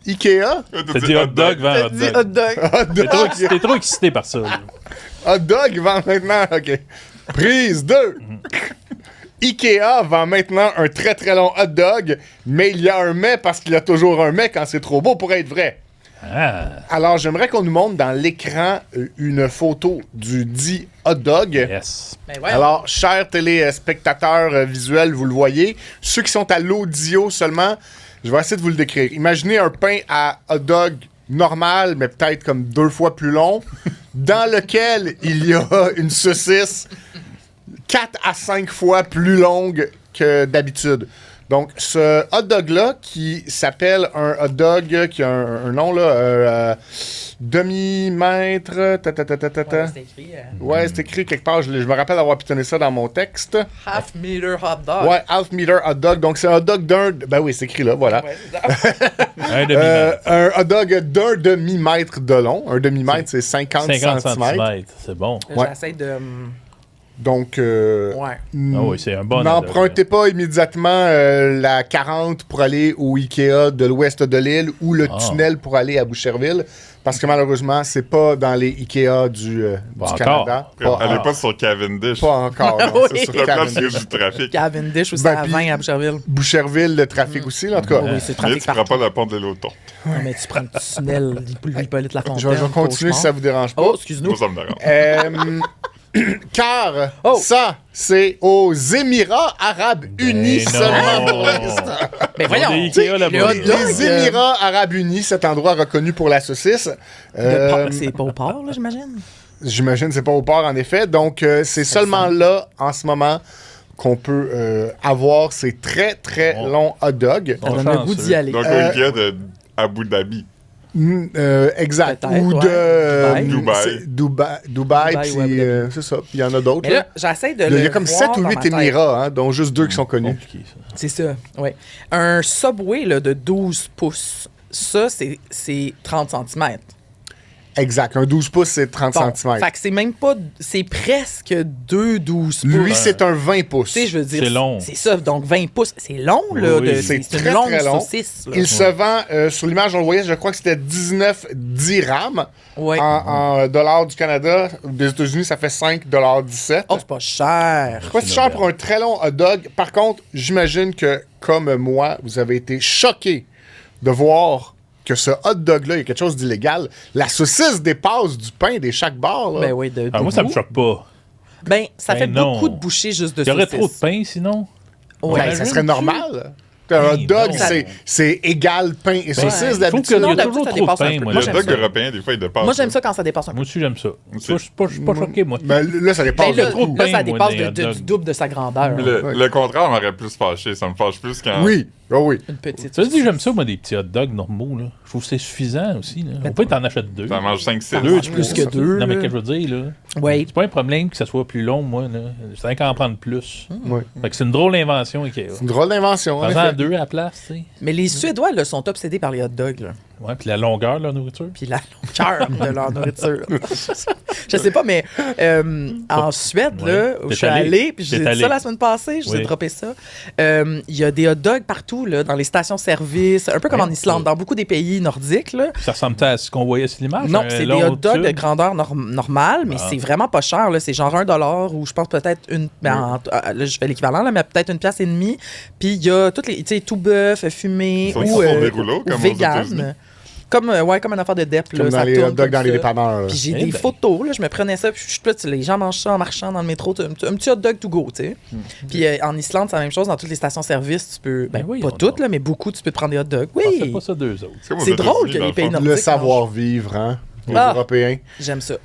Ikea? T'as dit hot dog vend hot dog. Hot dog. T'es trop excité par ça. Hot dog vend maintenant... OK. Prise 2. Ikea vend maintenant un très très long hot dog, mais il y a un mais parce qu'il y a toujours un mais quand c'est trop beau pour être vrai. Ah. Alors, j'aimerais qu'on nous montre dans l'écran une photo du dit hot dog. Yes. Alors, chers téléspectateurs visuels, vous le voyez. Ceux qui sont à l'audio seulement, je vais essayer de vous le décrire. Imaginez un pain à hot dog normal, mais peut-être comme 2 fois plus long, dans lequel il y a une saucisse 4 à 5 fois plus longue que d'habitude. Donc, ce hot dog-là, qui s'appelle un hot dog, qui a un nom, là, demi-mètre, C'est écrit Ouais, c'est écrit quelque part. Je me rappelle avoir pitonné ça dans mon texte. half meter hot dog. Ouais, half meter hot dog. Donc, c'est un hot dog d'un... Ben oui, c'est écrit là, voilà. Ouais, c'est ça. Un demi-mètre. Un hot dog d'un demi-mètre de long. Un demi-mètre, c'est 50 50 cm. cm, c'est bon. Là, Ouais. J'essaie de. Donc, Ouais. Ah oui, c'est un bon. n'empruntez pas immédiatement la 40 pour aller au Ikea de l'ouest de l'île ou le tunnel pour aller à Boucherville. Parce que malheureusement, c'est pas dans les Ikea du Pas Canada. Elle est pas sur Cavendish. Pas encore. non, Oui. c'est sur La place, il y a Cavendish. du trafic. Cavendish aussi Ben, à puis- 20 à Boucherville. Boucherville, le trafic aussi, là, en tout cas. Oui, c'est Mais trafic tu prends partout. pas la pente de l'auto. Non, mais tu prends le tunnel, Hippolyte Lafontaine. Je vais continuer si ça vous dérange pas. Oh, excuse-nous. Moi, ça me dérange. Car Oh. ça, c'est aux Émirats Arabes Unis non. seulement pour l'instant. Ben voyons. Des Ikea là-bas. le hot dog, Les Émirats Arabes Unis, cet endroit reconnu pour la saucisse. C'est pas au port, là, j'imagine. J'imagine que c'est pas au port, en effet. Donc, c'est seulement là, en ce moment, qu'on peut avoir ces très, très Bon. longs hot dogs. Ça donne le goût d'y aller. Donc, au Ikea de Abu Dhabi. Exact. Peut-être, Ou ouais. de... Dubaï. c'est Dubaï, Dubaï puis ou Abu Dhabi. c'est ça. Puis il y en a d'autres. Mais là. là, j'essaie de Il y a le comme voir 7 ou dans 8 ma tête. Émirats, hein, dont juste 2 qui sont connus. Compliqué, ça. C'est ça, oui. Un Subway là, de 12 pouces, ça, c'est 30 cm. Exact. Un 12 pouces, c'est 30 Bon, cm. fait que c'est même pas... C'est presque 2 12 pouces. Lui, c'est un 20 pouces. Tu sais, je veux dire... C'est long. C'est ça, donc 20 pouces. C'est long, là. Oui, c'est c'est très, une longue très long. saucisse, là. Il se vend, sur l'image, on le voyait, je crois que c'était 19 dirhams Ouais. en dollars du Canada. Des États-Unis, ça fait 5,17 Oh, c'est pas cher. C'est pas si cher pour un très long hot dog. Par contre, j'imagine que, comme moi, vous avez été choqués de voir que ce hot dog-là, il y a quelque chose d'illégal. La saucisse dépasse du pain des chaque bar. Là. Ben oui, de Ah, moi, ça me goût. choque pas. Ben, ça Ben fait non. beaucoup de bouchées juste de Il y aurait saucisse. trop de pain sinon. Ouais. Ben, ça serait normal. Un hot dog, non. c'est égal pain et saucisse Je trouve d'habitude. qu'il y Non, a d'habitude, toujours ça trop de dépasse un pain, peu. moi. Moi, Le j'aime dog ça. européen, des fois, il dépasse. Moi, j'aime ça quand ça dépasse un peu. Moi aussi, j'aime ça. Aussi. Je suis pas choqué, moi. Ben, là, ça dépasse Ben, là, de trop de tout. là, pain, ça moi, dépasse des hot du dogs. double de sa grandeur. Le contraire m'aurait plus fâché. Ça me fâche plus quand. Oui, oh oui. Une petite. Ça veut dire, j'aime ça, moi, des petits hot dogs normaux. Là. Je trouve que c'est suffisant aussi. Là. Au pire, t'en achètes 2. T'en manges 5-6. Deux, tu plus que deux. Non, mais là. qu'est-ce que je veux dire, là? Oui. C'est pas un problème que ça soit plus long, moi. Là. C'est qu'à en prendre plus. Oui. Fait que c'est une drôle d'invention, Ikea. C'est une drôle d'invention. en Prends-en effet. 2 à la place, tu sais. Mais les Suédois, là, sont obsédés par les hot dogs, là. Ouais, puis la longueur de la nourriture. Puis la longueur de leur nourriture. Je sais pas, mais en Suède, Ouais. là, où T'es je suis allé. allée, puis j'ai T'es dit allé. ça la semaine passée, je vous ai Oui. droppé ça. Il y a des hot dogs partout, là, dans les stations-service, un peu comme Ouais. en Islande, dans beaucoup des pays nordiques, là. Ça ressemble à ce qu'on voyait sur l'image? Non, un c'est des long hot dogs de tube? grandeur normale, mais Ah. c'est vraiment pas cher. Là. C'est genre $1 ou je pense peut-être une. Là, je fais l'équivalent, là, mais peut-être une pièce et demie. Puis il y a toutes les. Tu sais, tout bœuf, fumé Ils ou, sont des rouleaux, ou comme aux États-Unis. vegan. Comme, ouais, comme une affaire de dep. Là, Comme ça dans les tourne hot dogs comme dans les ça. dépanneurs. là. Puis j'ai Eh des ben. photos, là, je me prenais ça, puis je suis là, les gens mangent ça en marchant dans le métro, un petit hot dog to go, tu sais. Puis en Islande, c'est la même chose, dans toutes les stations-service, tu peux, ben, Ben oui, pas on toutes, a- là, mais beaucoup, tu peux te prendre des hot dogs. Pensez Oui, pas ça deux autres. comme aux C'est drôle États-Unis, que dans les le pays fond. nordiques Le savoir-vivre, hein, les Ah. Européens. j'aime ça.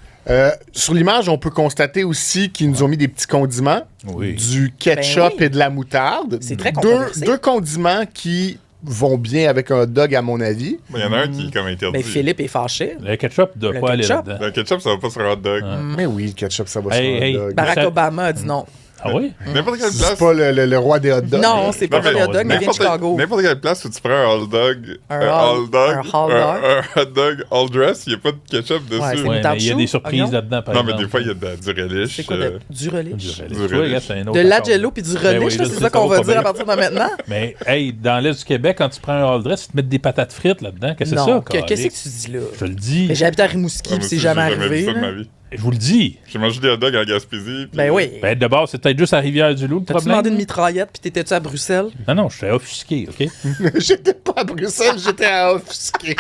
Sur l'image, on peut constater aussi qu'ils nous ont mis des petits condiments, Oui. du ketchup Ben oui. et de la moutarde. C'est très deux, controversé. deux condiments qui vont bien avec un hot dog, à mon avis. Il y en a un qui est comme interdit. Ben, Philippe est fâché. Le ketchup ne doit Le pas aller ketchup? là-dedans. Le ketchup, ça va pas sur un hot dog. Mais oui, le ketchup, ça va Hey, sur un hey. hot dog. Barack Ça- Obama a dit non. Ah oui? N'importe quelle C'est place. pas le roi des hot dogs. Non, c'est pas Non, mais le hot dog, mais il vient de Chicago. N'importe quelle place où tu prends un hot dog, Un hot hot dog, dog. un hot dog all dress, il n'y a pas de ketchup dessus. Ouais, c'est Ouais, moutarde mais il y a chou, des surprises oignon. là-dedans, par Non, mais exemple. des fois, il y a du relish. C'est quoi, du relish? Du relish. Du Tu vois, relish. regarde, c'est un autre De affaire. l'agello puis du Ben oui, relish, là, là, c'est ça ça qu'on va va pas dire à bien. partir de maintenant? Mais, hey, dans l'Est du Québec, quand tu prends un all dress, ils te mettent des patates frites là-dedans. Qu'est-ce que c'est ça? Non, qu'est-ce calique? que tu dis là? Je te le dis. Mais j'ai habité à Rimouski, Ah, moi puis aussi, c'est jamais j'ai vu arrivé. ça de là. ma vie. Je vous le dis. J'ai mangé des hot dogs en Gaspésie. puis- Ben oui. Ben, de base, c'est peut-être juste à Rivière-du-Loup, le T'as-tu problème. demandé une mitraillette, puis t'étais-tu à Bruxelles? Non, je suis offusqué, OK? J'étais pas à Bruxelles, j'étais à Offusqué.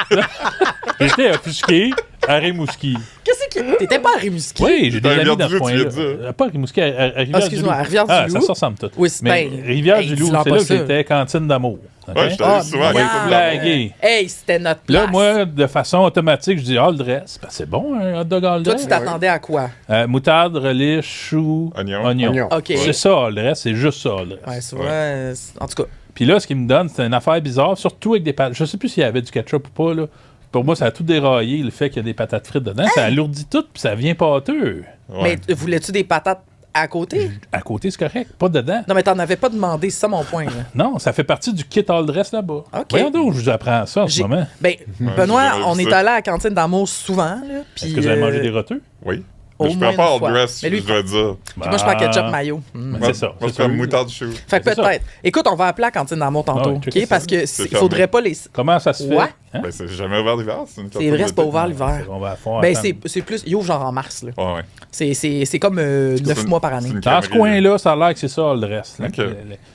J'étais offusqué À Rimouski. Qu'est-ce que. T'étais pas à Rimouski? Oui, j'ai des Dans amis dans ce Rivière-du-Loup, tu coin-là. l'as dit. Pas à Rimouski, à Rivière-du-Loup. Excuse-moi, à Rivière-du-Loup. Ah, ça ressemble tout. Oui, c'est Mais ben, Rivière-du-Loup, dis-leur c'est pas là que ça. j'étais cantine d'amour. OK? Ouais, j'étais allé souvent à merde. Cantine Blagué. Hey, c'était notre place. Là, moi, de façon automatique, je dis all dress. Ben, c'est bon, un hot dog all Toi, dress. tu t'attendais à quoi? Moutarde, relish, chou, Oignon. Oignon. OK. C'est ça, all dress. C'est juste ça, all dress. Ouais, c'est vrai. En tout cas, Puis là, ce qu'il me donne, c'est une affaire bizarre, surtout avec des patates. Je sais plus s'il y avait du ketchup ou pas, là. Pour moi, ça a tout déraillé, le fait qu'il y a des patates frites dedans. Ça alourdit tout, puis ça vient pâteux. Ouais. mais voulais-tu des patates à côté? À côté, c'est correct. Pas dedans. Non, mais t'en avais pas demandé, c'est ça mon point. Là. Non, ça fait partie du kit all dress là-bas. OK. Voyons donc, je vous apprends ça en ce J'ai- moment. Ben, Benoît, j'ai jamais on vu est ça. allé à la cantine d'amour souvent. Là, puis, Est-ce que vous avez mangé des roteux? Oui. Au Mais je moins prends pas une all fois. dress, Mais lui, je dois dire. puis moi, je prends ketchup mayo. Ben, c'est ça. Moi, c'est je prends ça. moutarde chou. Fait que C'est ça. peut-être. Écoute, on va appeler la cantine d'amour tantôt, Ah oui, checker OK? Parce ça. que C'est il fermé. faudrait pas les... Comment ça se fait? Ouais. Hein? Ben, c'est jamais ouvert l'hiver. C'est vrai, c'est pas ouvert l'hiver. On va faire Ben, attendre. c'est plus... Il ouvre genre en mars, là. Ouais, ouais. C'est comme 9 mois par année. c'est une Dans ce crèmerie, coin-là, ça a l'air que c'est ça, all dress. là. Ok. La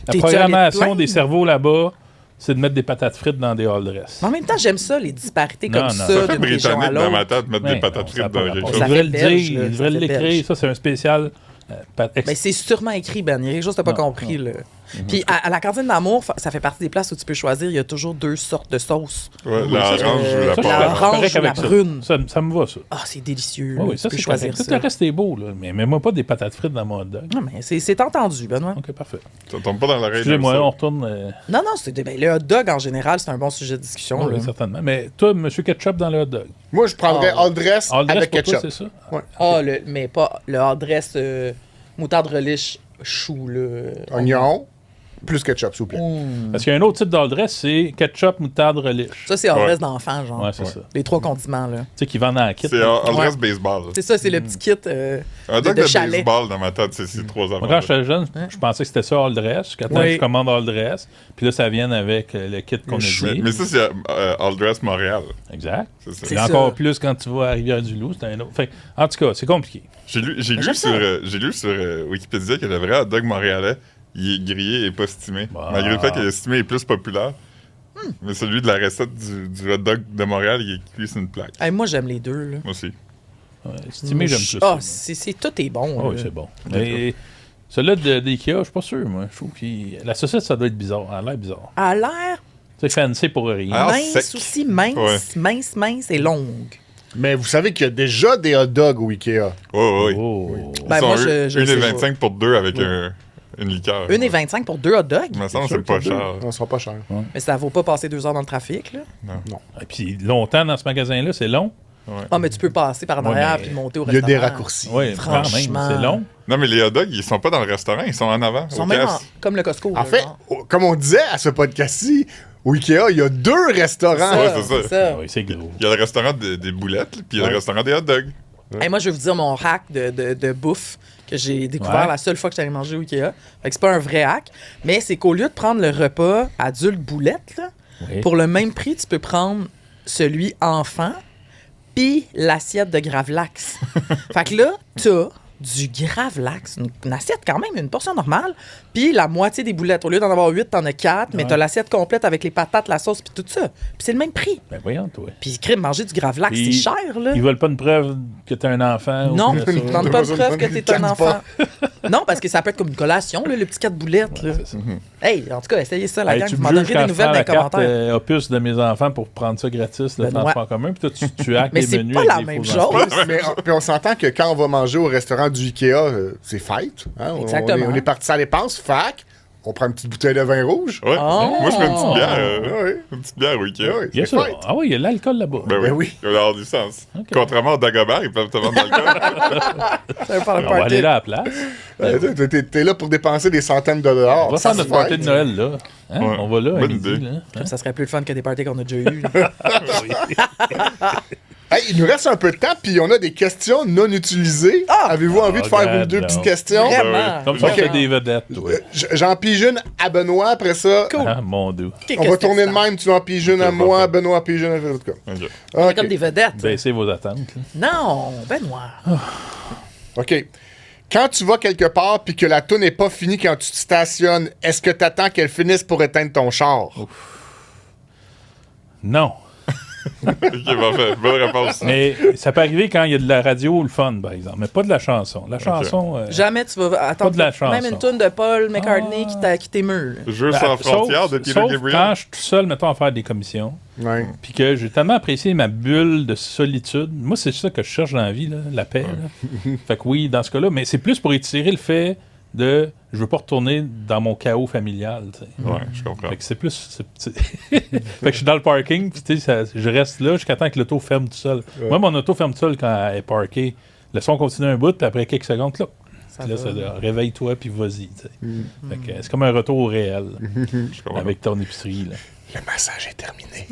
T'es-tu programmation allé te des plaindre? cerveaux là-bas, c'est de mettre des patates frites dans des all dress. Mais en même temps, j'aime ça, les disparités comme Non, non. ça, Ça fait d'une région à britannique dans ma l'autre. tête de mettre Ouais, des patates non, ça a frites pas dans rapport. quelque Il chose. Ça devrait fait le belge, dire, là, il devrait ça fait l'écrire. belge. Ça, c'est un spécial. Ben, c'est sûrement écrit, Ben. Il y a juste pas Non, compris. Là. Puis à la cantine d'amour, ça fait partie des places où tu peux choisir. Il y a toujours 2 sortes de sauces. Ouais, l'orange ou la Ça, je suis la poire. orange correct ou la avec ça. brune. Ça me va, ça. Ah, c'est délicieux. Oui, là. oui, ça, tu peux c'est choisir correct. Tout ça. le reste est beau, là. Mais mets-moi pas des patates frites dans mon hot dog. Non, mais c'est entendu, Benoît. OK, parfait. Ça tombe pas dans l'oreille. Excusez-moi, de ça. on retourne. Non, ben, le hot dog, en général, c'est un bon sujet de discussion. Oui, là. certainement. Mais toi, monsieur Ketchup dans le hot dog. Moi, je prendrais Oh. all dress All dress avec pour toi, ketchup. c'est ça? Ah, mais pas le adresse moutarde relish chou, là. Oignon, plus ketchup, s'il vous plaît. Parce qu'il y a un autre type d'all dress, c'est ketchup, moutarde, relish. Ça, c'est adresse d'enfant, genre. Ouais, c'est ça. Tu Les 3 condiments, là. sais, qui vendent en kit. C'est all dress Ouais. baseball. C'est ça, c'est le petit kit Un dog de de chalet. baseball dans ma tête, c'est ces trois Moi, quand affaires. j'étais jeune, je pensais que c'était ça, all dress. Jusqu'à temps que Oui. je commande all dress. Puis là, ça vient avec le kit qu'on a dit. Mais ça, c'est all dress Montréal. Exact. C'est ça. C'est Et ça. encore plus quand tu vas à Rivière-du-Loup, c'est un autre. Fait, en tout cas, c'est compliqué. J'ai lu j'aime sur, ça. j'ai lu sur Wikipédia que le vrai hot dog montréalais, il est grillé et pas stimé. Bah. Malgré le fait que le stimé est plus populaire. Mais celui de la recette du hot dog de Montréal, il est cuit sur une plaque. Hey, moi, j'aime les deux, là. Moi aussi. Ouais, estimé, j'aime plus. Ah, ça, tout est bon. moi. Ah oui, là. c'est bon. Mais celui-là d'IKEA, je suis pas sûr, moi. Je trouve que la saucisse, ça doit être bizarre. Elle a l'air bizarre. Elle a l'air C'est fancy pour rien. Ah, mince sec. aussi, mince, Ouais. mince et longue. Mais vous savez qu'il y a déjà des hot dogs au Ikea. Oh, oui. Oh. Ils Ben, sont moi, je sais 1,25 pour 2 avec une liqueur. 1,25 pour 2 hot dogs, Il me semble que c'est pas cher. Ça sera pas cher. mais ça vaut pas passer 2 heures dans le trafic, là. Et puis longtemps dans ce magasin-là, c'est long. Ah, mais tu peux passer par en Ouais, arrière mais puis monter au Il y a restaurant. des raccourcis. Oui, quand même, Franchement. c'est long. Non, mais les hot dogs, ils sont pas dans le restaurant, ils sont en avant. Ils sont aux même caisses. comme le Costco. En là, fait, genre. comme on disait à ce podcast-ci, au Ikea, il y a 2 restaurants. Ouais, c'est ça. Oui, c'est gros. Il y a le restaurant des boulettes, puis il y a le restaurant des hot dogs. Hey, moi, je vais vous dire mon hack de bouffe que j'ai découvert Ouais. la seule fois que j'allais manger au Ikea. Fait que c'est pas un vrai hack, mais c'est qu'au lieu de prendre le repas adulte boulette, là, Oui. pour le même prix, tu peux prendre celui enfant puis l'assiette de Gravlax. Fait que là, t'as du Gravlax, une assiette quand même, une portion normale, puis la moitié des boulettes. Au lieu d'en avoir 8, t'en as 4, mais Ouais. t'as l'assiette complète avec les patates, la sauce, puis tout ça. Puis c'est le même prix. Ben voyons, toi. Puis crime, manger du Gravlax, Puis, c'est cher, là. Ils veulent pas une preuve que t'es un enfant. Non, ou que ça. ils ne demandent pas de preuve que t'es un enfant. Non, parce que ça peut être comme une collation, là, le petit 4 boulettes. Là. C'est ça. Hey, en tout cas, essayez ça, la Hey, gang. tu Vous me m'en juges donnerez quand des je prends nouvelles dans la les carte commentaires. opus de mes enfants pour prendre ça gratis, le Benoît. transport commun, puis toi, tu hackes Mais les c'est menus pas avec la des même faux chose. enfants. Mais puis on s'entend que quand on va manger au restaurant du Ikea, c'est fête. Hein? Exactement. On est parti à dépense, fac. On prend une petite bouteille de vin rouge. Ouais. Oh! Moi, je fais une petite bière. Ouais. Une petite bière au Ikea. Ouais, Bien c'est sûr. fête. Ah oui, il y a de l'alcool là-bas. Ben Ben oui. oui. Il va avoir du sens. Ok. Contrairement au Dagobert, ils peuvent te vendre de l'alcool. Ça va faire un On va party. aller là à la place. T'es là pour dépenser des centaines de dollars. On va Ça faire se notre party fête. de Noël, là. Hein? Ouais. On va là, à Bonne midi, idée. là. Hein? Ça serait plus le fun que des parties qu'on a déjà eues. là. Hey, il nous reste un peu de temps, puis on a des questions non utilisées. Avez-vous envie de faire regarde vos 2 donc. petites questions? Vraiment. Comme ça, on Ok. fait des vedettes, toi. J'en pige une à Benoît, après ça, Cool. Ah, mon Dieu. Qu'est-ce on que va c'est tourner de ça? même. Tu en piges une à Ok, moi, parfait. Benoît pige une à l'autre cas. Ok. On est Ok. comme des vedettes. Baissez vos attentes. là. Non, Benoît. OK. Quand tu vas quelque part puis que la toune n'est pas finie quand tu te stationnes, est-ce que tu attends qu'elle finisse pour éteindre ton char? Non. Ok, parfait. Bonne réponse. Mais ça peut arriver quand il y a de la radio ou le fun, par exemple. Mais pas de la chanson. La chanson... Jamais tu vas attendre. de la chanson. Même une tune de Paul McCartney qui t'émeule. Jeu sans frontières de Peter sauf Gabriel. quand je suis tout seul, mettons, à faire des commissions. Ouais. Puis que j'ai tellement apprécié ma bulle de solitude. Moi, c'est ça que je cherche dans la vie, là, la paix. Là. Fait que oui, dans ce cas-là, mais c'est plus pour étirer le fait de je veux pas retourner dans mon chaos familial. Tu sais. Ouais, je comprends. Fait que c'est plus. Fait que je suis dans le parking, puis tu sais, je reste là jusqu'à temps que l'auto ferme tout seul. Moi, mon auto ferme tout seul quand elle est parkée. Le son continue un bout, puis après quelques secondes, là, réveille-toi, puis vas-y. Tu sais. Fait que c'est comme un retour au réel Je comprends. avec ton épicerie. Là. Le massage est terminé.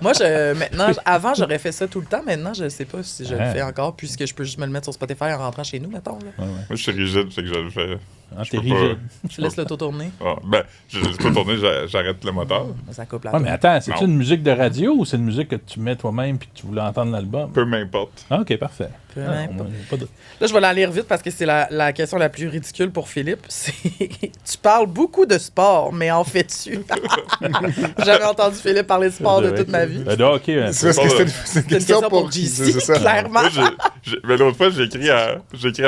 Moi, maintenant, avant, j'aurais fait ça tout le temps. Maintenant, je sais pas si je le fais encore, puisque je peux juste me le mettre sur Spotify en rentrant chez nous, mettons. Là. Moi, je suis rigide, fait que je le fais. Ah, Je t'es peux rigide. Je laisse l'auto tourner. Ah, ben, je laisse pas tourner, j'arrête le moteur. Ça coupe la Ouais, mais attends, c'est Non. une musique de radio ou c'est une musique que tu mets toi-même puis que tu voulais entendre l'album? Peu m'importe. Ah, ok, parfait. Peu Ah, importe. au moins, pas de- Là, je vais la lire vite parce que c'est la question la plus ridicule pour Philippe. C'est tu parles beaucoup de sport, mais en fais-tu? J'ai jamais entendu Philippe parler de sport de toute ma vie. De hockey, un C'est peu. parce que c'est une C'est une question pour JC, c'est ça. clairement. Moi, mais l'autre fois, j'ai écrit à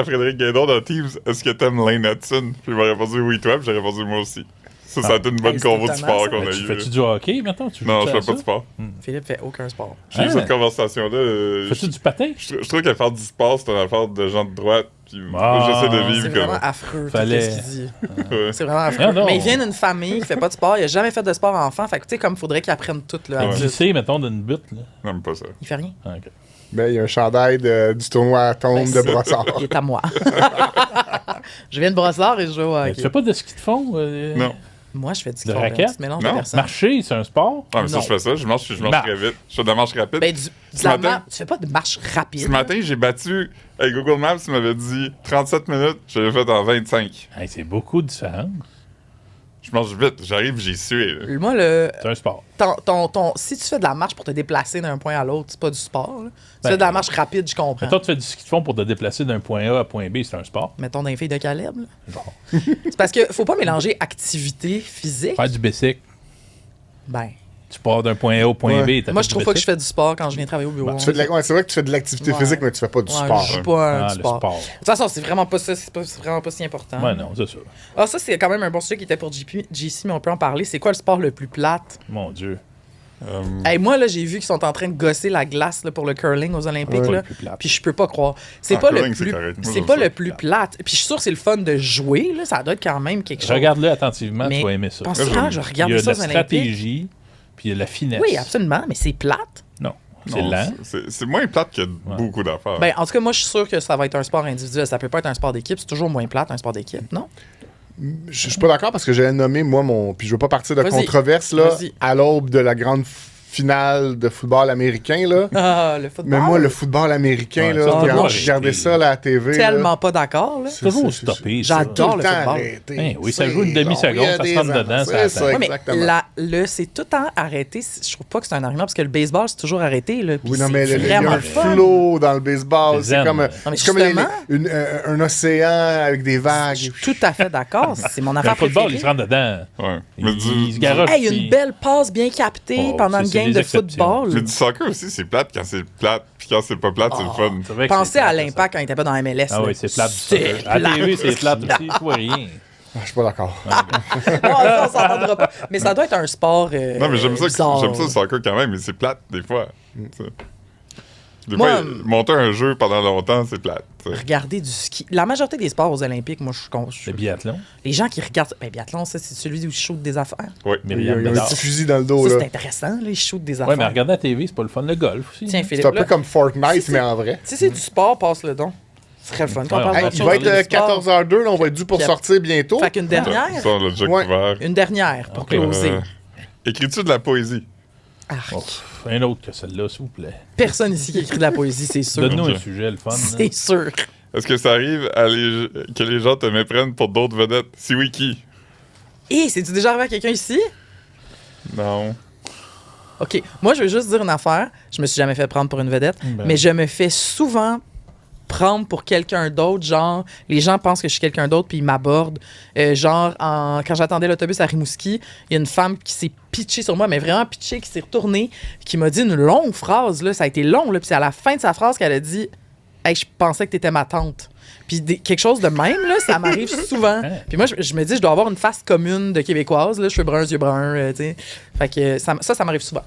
Frédéric Guédon dans Teams, est-ce que t'aimes Lane Hudson? Puis il m'a répondu oui, toi, puis j'ai répondu moi aussi. Ça a été une bonne Hey, c'est convo de étonnant, sport ça. qu'on a Tu eu. fais-tu du hockey maintenant? Non, je fais pas de ça? sport. Philippe fait aucun sport. J'ai eu Ah. cette conversation-là. Fais-tu du patin? Je trouve que faire du sport, c'est une affaire de gens de droite. Puis Ah. moi, j'essaie de C'est vivre vraiment comme. affreux, Fallait- tout ce qu'il dit. Ouais. C'est vraiment affreux. Ah, non. Mais il vient d'une famille qui fait pas de sport. Il a jamais fait de sport enfant. Fait que, tu sais, comme faudrait qu'il apprenne tout, là. À adulte. glisser, mettons, d'une butte. Là. Non, mais pas ça. Il fait rien. Ah, ok. Ben, il y a un chandail du tournoi à tombe Ben, de c'est- Brossard. Il est à moi. Je viens de Brossard et je joue au Mais hockey. tu fais pas de ski de fond? Non. Moi, je fais du De sport. raquette? Un petit mélange de Non. personnes. Marcher, c'est un sport? Ah, mais ça, Non. je fais ça. Je marche Marche. très vite. Je fais de la marche rapide. Ben, Ce matin- tu fais pas de marche rapide. Ce matin, j'ai battu. Google Maps m'avait dit 37 minutes. Je l'ai fait en 25. Hey, c'est beaucoup de différence. Je marche vite. J'arrive, j'ai sué. Là. Moi, C'est un sport. si tu fais de la marche pour te déplacer d'un point à l'autre, c'est pas du sport. Là. Tu Ben, fais de la marche rapide, je comprends. Mettons, tu fais du ski de fond pour te déplacer d'un point A à point B, c'est un sport. Mettons d'un fille de Caleb. là. Genre. C'est parce que faut pas mélanger activité physique. Faire du bicycle. Ben, Tu pars d'un point A au point Ouais. B. t'as moi, fait je du trouve pas que je bicycle. fais du sport quand je viens travailler au bureau. Tu fais ouais, c'est vrai que tu fais de l'activité Ouais. physique, mais tu fais pas du sport. Je suis pas Ah, du le sport. sport. De toute façon, c'est vraiment pas ça. C'est vraiment pas si important. Ouais, non, c'est ça. Ah, ça, c'est quand même un bon sujet qui était pour JC, mais on peut en parler. C'est quoi le sport le plus plate? Mon Dieu. Hey, moi, là, j'ai vu qu'ils sont en train de gosser la glace là, pour le curling aux Olympiques. Ouais. Là, Le plus plate. puis je peux pas croire. C'est Ah, pas le curling, c'est plus, correct. Moi, c'est j'aime pas ça. le plus plate. Puis je suis sûr que c'est le fun de jouer. Là, ça doit être quand même quelque chose. Regarde-le attentivement, Mais tu vas aimer ça. penses-tu quand je Il y regarde a de ça la aux Olympiques? stratégie, puis il y a de la finesse. Oui, absolument, mais c'est plate. Non, c'est Non, lent. c'est moins plate que beaucoup d'affaires. Ben, en tout cas, moi, je suis sûr que ça va être un sport individuel. Ça peut pas être un sport d'équipe. C'est toujours moins plate, un sport d'équipe, non? Je suis pas d'accord parce que j'ai nommé, moi, puis je veux pas partir de Vas-y. controverse, là, Vas-y. à l'aube de la grande finale de football américain, là. Ah, le football. Mais moi, le football américain, Ouais, là, ça, c'est quand pas je regardais arrêté. ça là, à la TV. là, Tellement pas d'accord, là. c'est- Toujours c'est- stoppé. ça. J'adore. tout le le temps football. arrêté. Hein, oui, ça C'est joue une demi-seconde, long, il y a ça se des rentre ans, dedans, ça c'est attend. ça, Ouais, mais exactement. c'est tout le temps arrêté. Je trouve pas que c'est un argument parce que le baseball, c'est toujours arrêté. Là, puis Oui, non, c'est mais il y a vraiment un le fun. flow dans le baseball. C'est C'est zen. comme, Non, mais c'est comme justement- un océan avec des vagues. Je suis tout à fait d'accord. C'est mon Mais affaire le football, préférée. il se rentre dedans. Ouais. Il se garoche. Hey, puis- une belle passe bien captée Oh, pendant une c'est game des de exceptions. football. Mais du soccer aussi, c'est plate quand c'est plate. Puis quand c'est pas plate, c'est le fun. C'est vrai que Pensez c'est à plate, l'impact quand il était pas dans MLS. ça. Ah là. oui, c'est plate. du C'est soccer. À la TV, c'est plate aussi. Tu vois rien. Ah, je suis pas d'accord. Non, ça, on s'entendra pas. Mais ça doit être un sport. Non, mais j'aime ça bizarre. le soccer quand même, mais c'est plate des fois. T'sais. Des Moi, fois, monter un jeu pendant longtemps, c'est plate. t'sais. Regarder du ski. La majorité des sports aux Olympiques, moi, je Le biathlon. les gens qui regardent. Ben, biathlon, ça, c'est celui où ils shootent des affaires. Ouais. Il y a Myriam un Bédard. petit fusil dans le dos, Ça, là. c'est intéressant, là, ils shootent des Ouais, affaires. mais regarder la TV, c'est pas le fun. Le golf aussi. Tiens, C'est Philippe. un peu là, comme Fortnite, Si mais c'est- en vrai. Si c'est du sport, passe le don. Ce serait le fun. Qu'on Ouais, parle ouais. d'autre Il chose, va parler être du sport. 14h02, là, on va être dû pour Puis- sortir bientôt. Fait qu'une dernière. Ça, on l'a déjà Ouais. couvert. Une dernière pour closer. Écris-tu de la poésie? Arc. Oh, un autre que celle-là, s'il vous plaît. Personne ici qui écrit de la poésie, c'est sûr. Donne-nous Ok. un sujet, le fun. là. C'est sûr. Est-ce que ça arrive que les gens te méprennent pour d'autres vedettes? Si oui, qui? Hé, c'est-tu déjà arrivé à quelqu'un ici? Non. OK. Moi, je veux juste dire une affaire. Je me suis jamais fait prendre pour une vedette, Ben. mais je me fais souvent prendre pour quelqu'un d'autre, genre, les gens pensent que je suis quelqu'un d'autre puis ils m'abordent. Quand j'attendais l'autobus à Rimouski, il y a une femme qui s'est pitchée sur moi, mais vraiment pitchée, qui s'est retournée, qui m'a dit une longue phrase, là, ça a été long, là, puis c'est à la fin de sa phrase qu'elle a dit « Hey, je pensais que t'étais ma tante ». Puis quelque chose de même, là, ça m'arrive souvent. Puis moi, je me dis, je dois avoir une face commune de Québécoise, là, cheveux bruns, yeux bruns, tu sais. Fait que ça m'arrive souvent.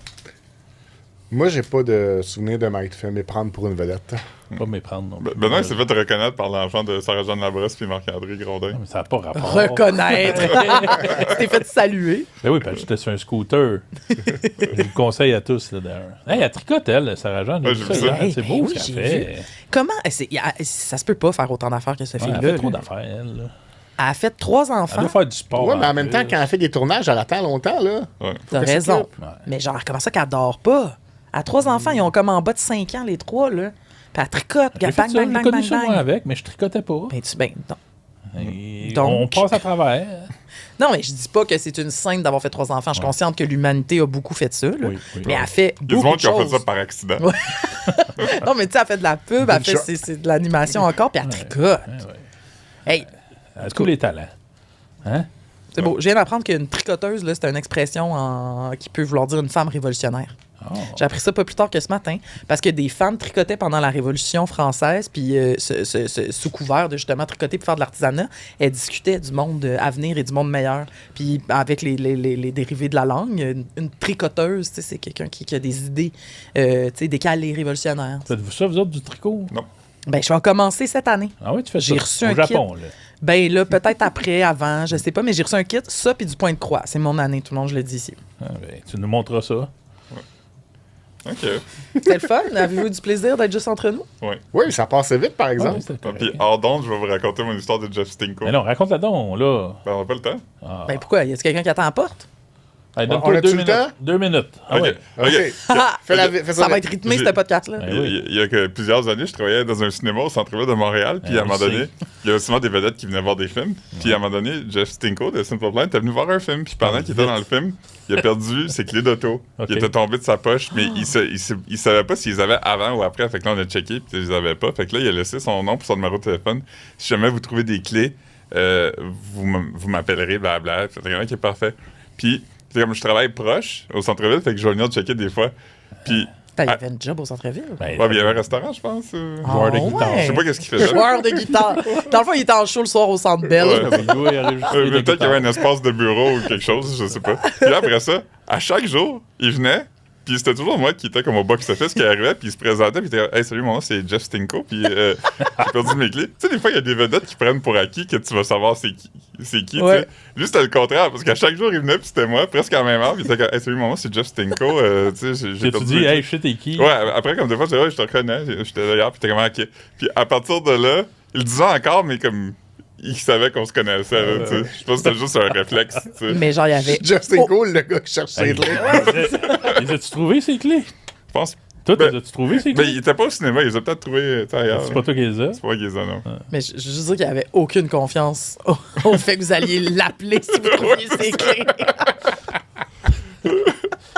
Moi, j'ai pas de souvenir de m'être fait méprendre pour une vedette. Pas méprendre non plus. Benoît, il s'est fait reconnaître par l'enfant de Sarah-Jeanne Labrosse puis Marc-André Grondin. Non, mais ça n'a pas rapport. Reconnaître. Tu t'es fait saluer. Ben oui, parce que j'étais sur un scooter. Je vous conseille à tous, là, d'ailleurs. Hey, elle tricote, elle, Sarah-Jeanne. Ouais, j'ai vu ça. C'est beau oui, ce j'ai qu'elle fait. vu. Comment... ça se peut pas faire autant d'affaires que cette Ouais, elle fille-là. fait trop là. d'affaires, elle. Là. Elle a fait 3 Elle enfants. doit faire du sport. Ouais, mais en en même plus. temps, quand elle fait des tournages, elle attend longtemps, là. Ouais. T'as qu'elle raison. s'occupe. Ouais. Mais genre, comment ça qu'elle dort pas? Elle a 3 enfants, ils ont comme en bas de 5 ans, les 3, là. Puis elle tricote, J'ai bang, fait bang, ça, bang, j'ai bang, connu bang, ça moi bang. avec, mais je tricotais pas. Ben, non. Et Donc- on passe à travers. Non, mais je dis pas que c'est une sainte d'avoir fait 3 enfants. Je suis consciente que l'humanité a beaucoup fait ça, là. Oui, oui. Mais elle fait Il y a du beaucoup monde de qui a fait choses. ça par accident. Ouais. Non, mais tu sais, elle fait de la pub, elle fait shot. c'est de l'animation encore, puis elle tricote. Ouais. Hey, Elle a tous les talents. Hein? c'est beau. Je viens d'apprendre qu'une tricoteuse, là, c'est une expression qui peut vouloir dire une femme révolutionnaire. Oh. J'ai appris ça pas plus tard que ce matin, parce que des femmes tricotaient pendant la Révolution française, puis sous couvert de justement tricoter pour faire de l'artisanat, elles discutaient du monde à venir et du monde meilleur. Puis avec les dérivés de la langue, une tricoteuse, tu sais, c'est quelqu'un qui a des idées tu sais, décalées, révolutionnaires. Faites-vous ça, vous autres, du tricot? Ben, je vais en commencer cette année. Ah oui, tu fais ça J'ai reçu au un Japon, là. Ben là, peut-être après, avant, je sais pas, mais j'ai reçu un kit, ça puis du point de croix. C'est mon année, tout le monde, je le dis ici. Ah, ben, tu nous montreras ça. OK. C'était le fun? Avez-vous du plaisir d'être juste entre nous? Oui, ça passait vite, par Ah, exemple. oui, c'était correct. Puis hors d'onde, je vais vous raconter mon histoire de Jeff Stinko. Mais non, raconte-la donc, là. Ben, on n'a pas le temps. Ah. Ben pourquoi? Y a-t-il quelqu'un qui attend à la porte? Allez, on donne-toi a-tu 2 le minutes. temps? 2 minutes. Ah OK. ouais. OK. Fais Ça va être rythmé, J'ai- ce podcast-là. Ben Il oui. il y a que plusieurs années, je travaillais dans un cinéma au centre-ville de Montréal. Puis Ah, à un moment je sais. donné, il y avait souvent des vedettes qui venaient voir des films. Puis à un moment donné, Jeff Stinko de Simple Plan était venu voir un film. Puis pendant qu'il était dans le film, il a perdu ses clés d'auto. Ok. Il était tombé de sa poche, mais il savait pas s'ils avaient avant ou après. Fait que là, on a checké, puis ils les avaient pas. Fait que là, il a laissé son nom et son numéro de téléphone. Si jamais vous trouvez des clés, vous m'appellerez, blabla. C'est quelqu'un qui est parfait. Puis, c'est comme je travaille proche au centre-ville, fait que je vais venir checker des fois. Puis, Il y avait une job au centre-ville. Ben, ouais, mais il y avait un restaurant, je pense. Joueur de Ah, guitare. ouais. Je sais pas qu'est-ce qu'il faisait. Joueur de guitare. Dans le fond, il était en show le soir au Centre Bell. Ouais. il doit enregistrer des Peut-être qu'il y guitares. avait un espace de bureau ou quelque chose, je sais pas. Puis là, après ça, à chaque jour, il venait, puis c'était toujours moi qui était comme au box-office qui arrivait, puis il se présentait, puis il était « Hey, salut, mon nom, c'est Jeff Stinko, puis j'ai perdu mes clés. » Tu sais, des fois, il y a des vedettes qui prennent pour acquis que tu vas savoir c'est qui, tu Ouais. sais. Lui, c'était le contraire, parce qu'à chaque jour, il venait, puis c'était moi, presque en même heure, puis il était comme « Hey, salut, mon nom, c'est Jeff Stinko, tu sais, j'ai Tu perdu dis, mes clés. hey, je sais t'es qui? Ouais, après, comme des fois, c'est vrai, je te reconnais, j'étais là hier, puis t'es comme OK. Puis à partir de là, il le disait encore, mais comme il savait qu'on se connaissait, là, tu sais. Je pense que c'était juste un réflexe, tu sais. Mais genre, il y avait. Justin Cole, le gars qui cherche ses Hey, clés. les as-tu trouvé, ces clés? Je pense. Toi, Ben, les as-tu trouvé, ces Mais clés? il était pas au cinéma, il les a peut-être trouvés tu sais, ailleurs. C'est pas toi qui les as? C'est pas qu'ils non. Mais je veux juste dire qu'il n'y avait aucune confiance au fait que vous alliez l'appeler si vous trouviez ses clés.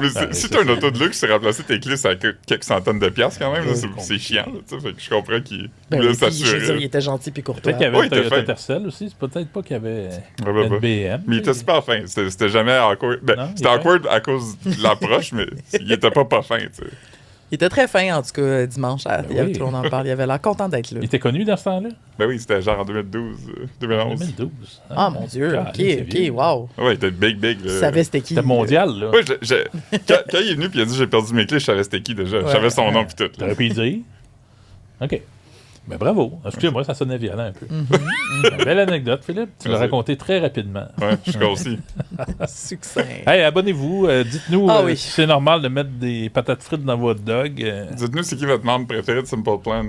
Mais Ah, si c'est t'as un ça. auto de luxe, c'est remplacer tes clés, ça coûte quelques centaines de piastres quand même, là, Ouais, c'est chiant, là, tu sais. Fait que je comprends qu'il Ben voulait oui, puis, je veux dire, il s'assurer. était gentil puis courtois. Peut-être qu'il y avait Ouais, une il était Toyota fin. Tercel aussi. C'est peut-être pas qu'il y avait Ouais, ouais, une ouais. BM. Mais il était super fin. C'était jamais awkward. Ben, Non, il c'était est awkward à cause de l'approche, mais il était pas fin, tu sais. Il était très fin, en tout cas, dimanche. Il y avait oui. tout le monde en parle. Il avait l'air content d'être là. Il était connu dans ce temps-là? Ben oui, c'était genre en 2012, 2011. 2012. Ah, mon Dieu. God, OK, c'est vieux. OK, wow. Ouais, il était big. Là. Tu savais c'était qui. C'était mondial, là. Ouais, quand il est venu puis il a dit j'ai perdu mes clés, je savais c'était qui déjà. Je savais son nom puis tout. là. T'aurais pu y dire. OK. Ben bravo. Excusez-moi, ça sonnait violent un peu. Belle anecdote, Philippe. Tu l'as Merci. raconté très rapidement. Ouais, je suis aussi. Succès. Hey, abonnez-vous. Dites-nous Ah oui. si c'est normal de mettre des patates frites dans votre dog. Dites-nous c'est qui votre membre préféré de Simple Plan.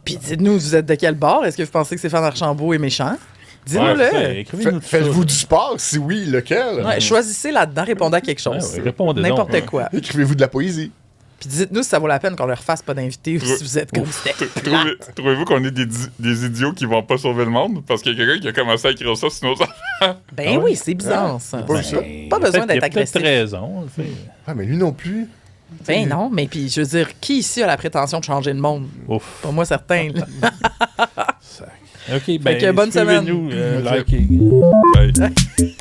Puis dites-nous, vous êtes de quel bord? Est-ce que vous pensez que Stéphane Archambault est méchant? Ouais, Dis-nous-le. ça, écrivez-nous tout ça. Faites-vous du sport? Si oui, lequel? Ouais, choisissez là-dedans, répondez à quelque chose. Ouais, répondez donc. N'importe quoi. Écrivez-vous de la poésie. Puis dites-nous si ça vaut la peine qu'on leur fasse pas d'invité ou si vous êtes comme c'était. Trouvez-vous qu'on est des idiots qui vont pas sauver le monde? Parce qu'il y a quelqu'un qui a commencé à écrire ça sur nos enfants. Ben oui, c'est bizarre ça. pas vu ça. Pas besoin d'être Il a peut-être agressif. raison. tu sais. Ah, mais lui non plus. Ben non, mais puis je veux dire, qui ici a la prétention de changer le monde? Ouf. Pas moi, certain. là. OK, ben, bonne semaine. suivez-nous, likez. Bye.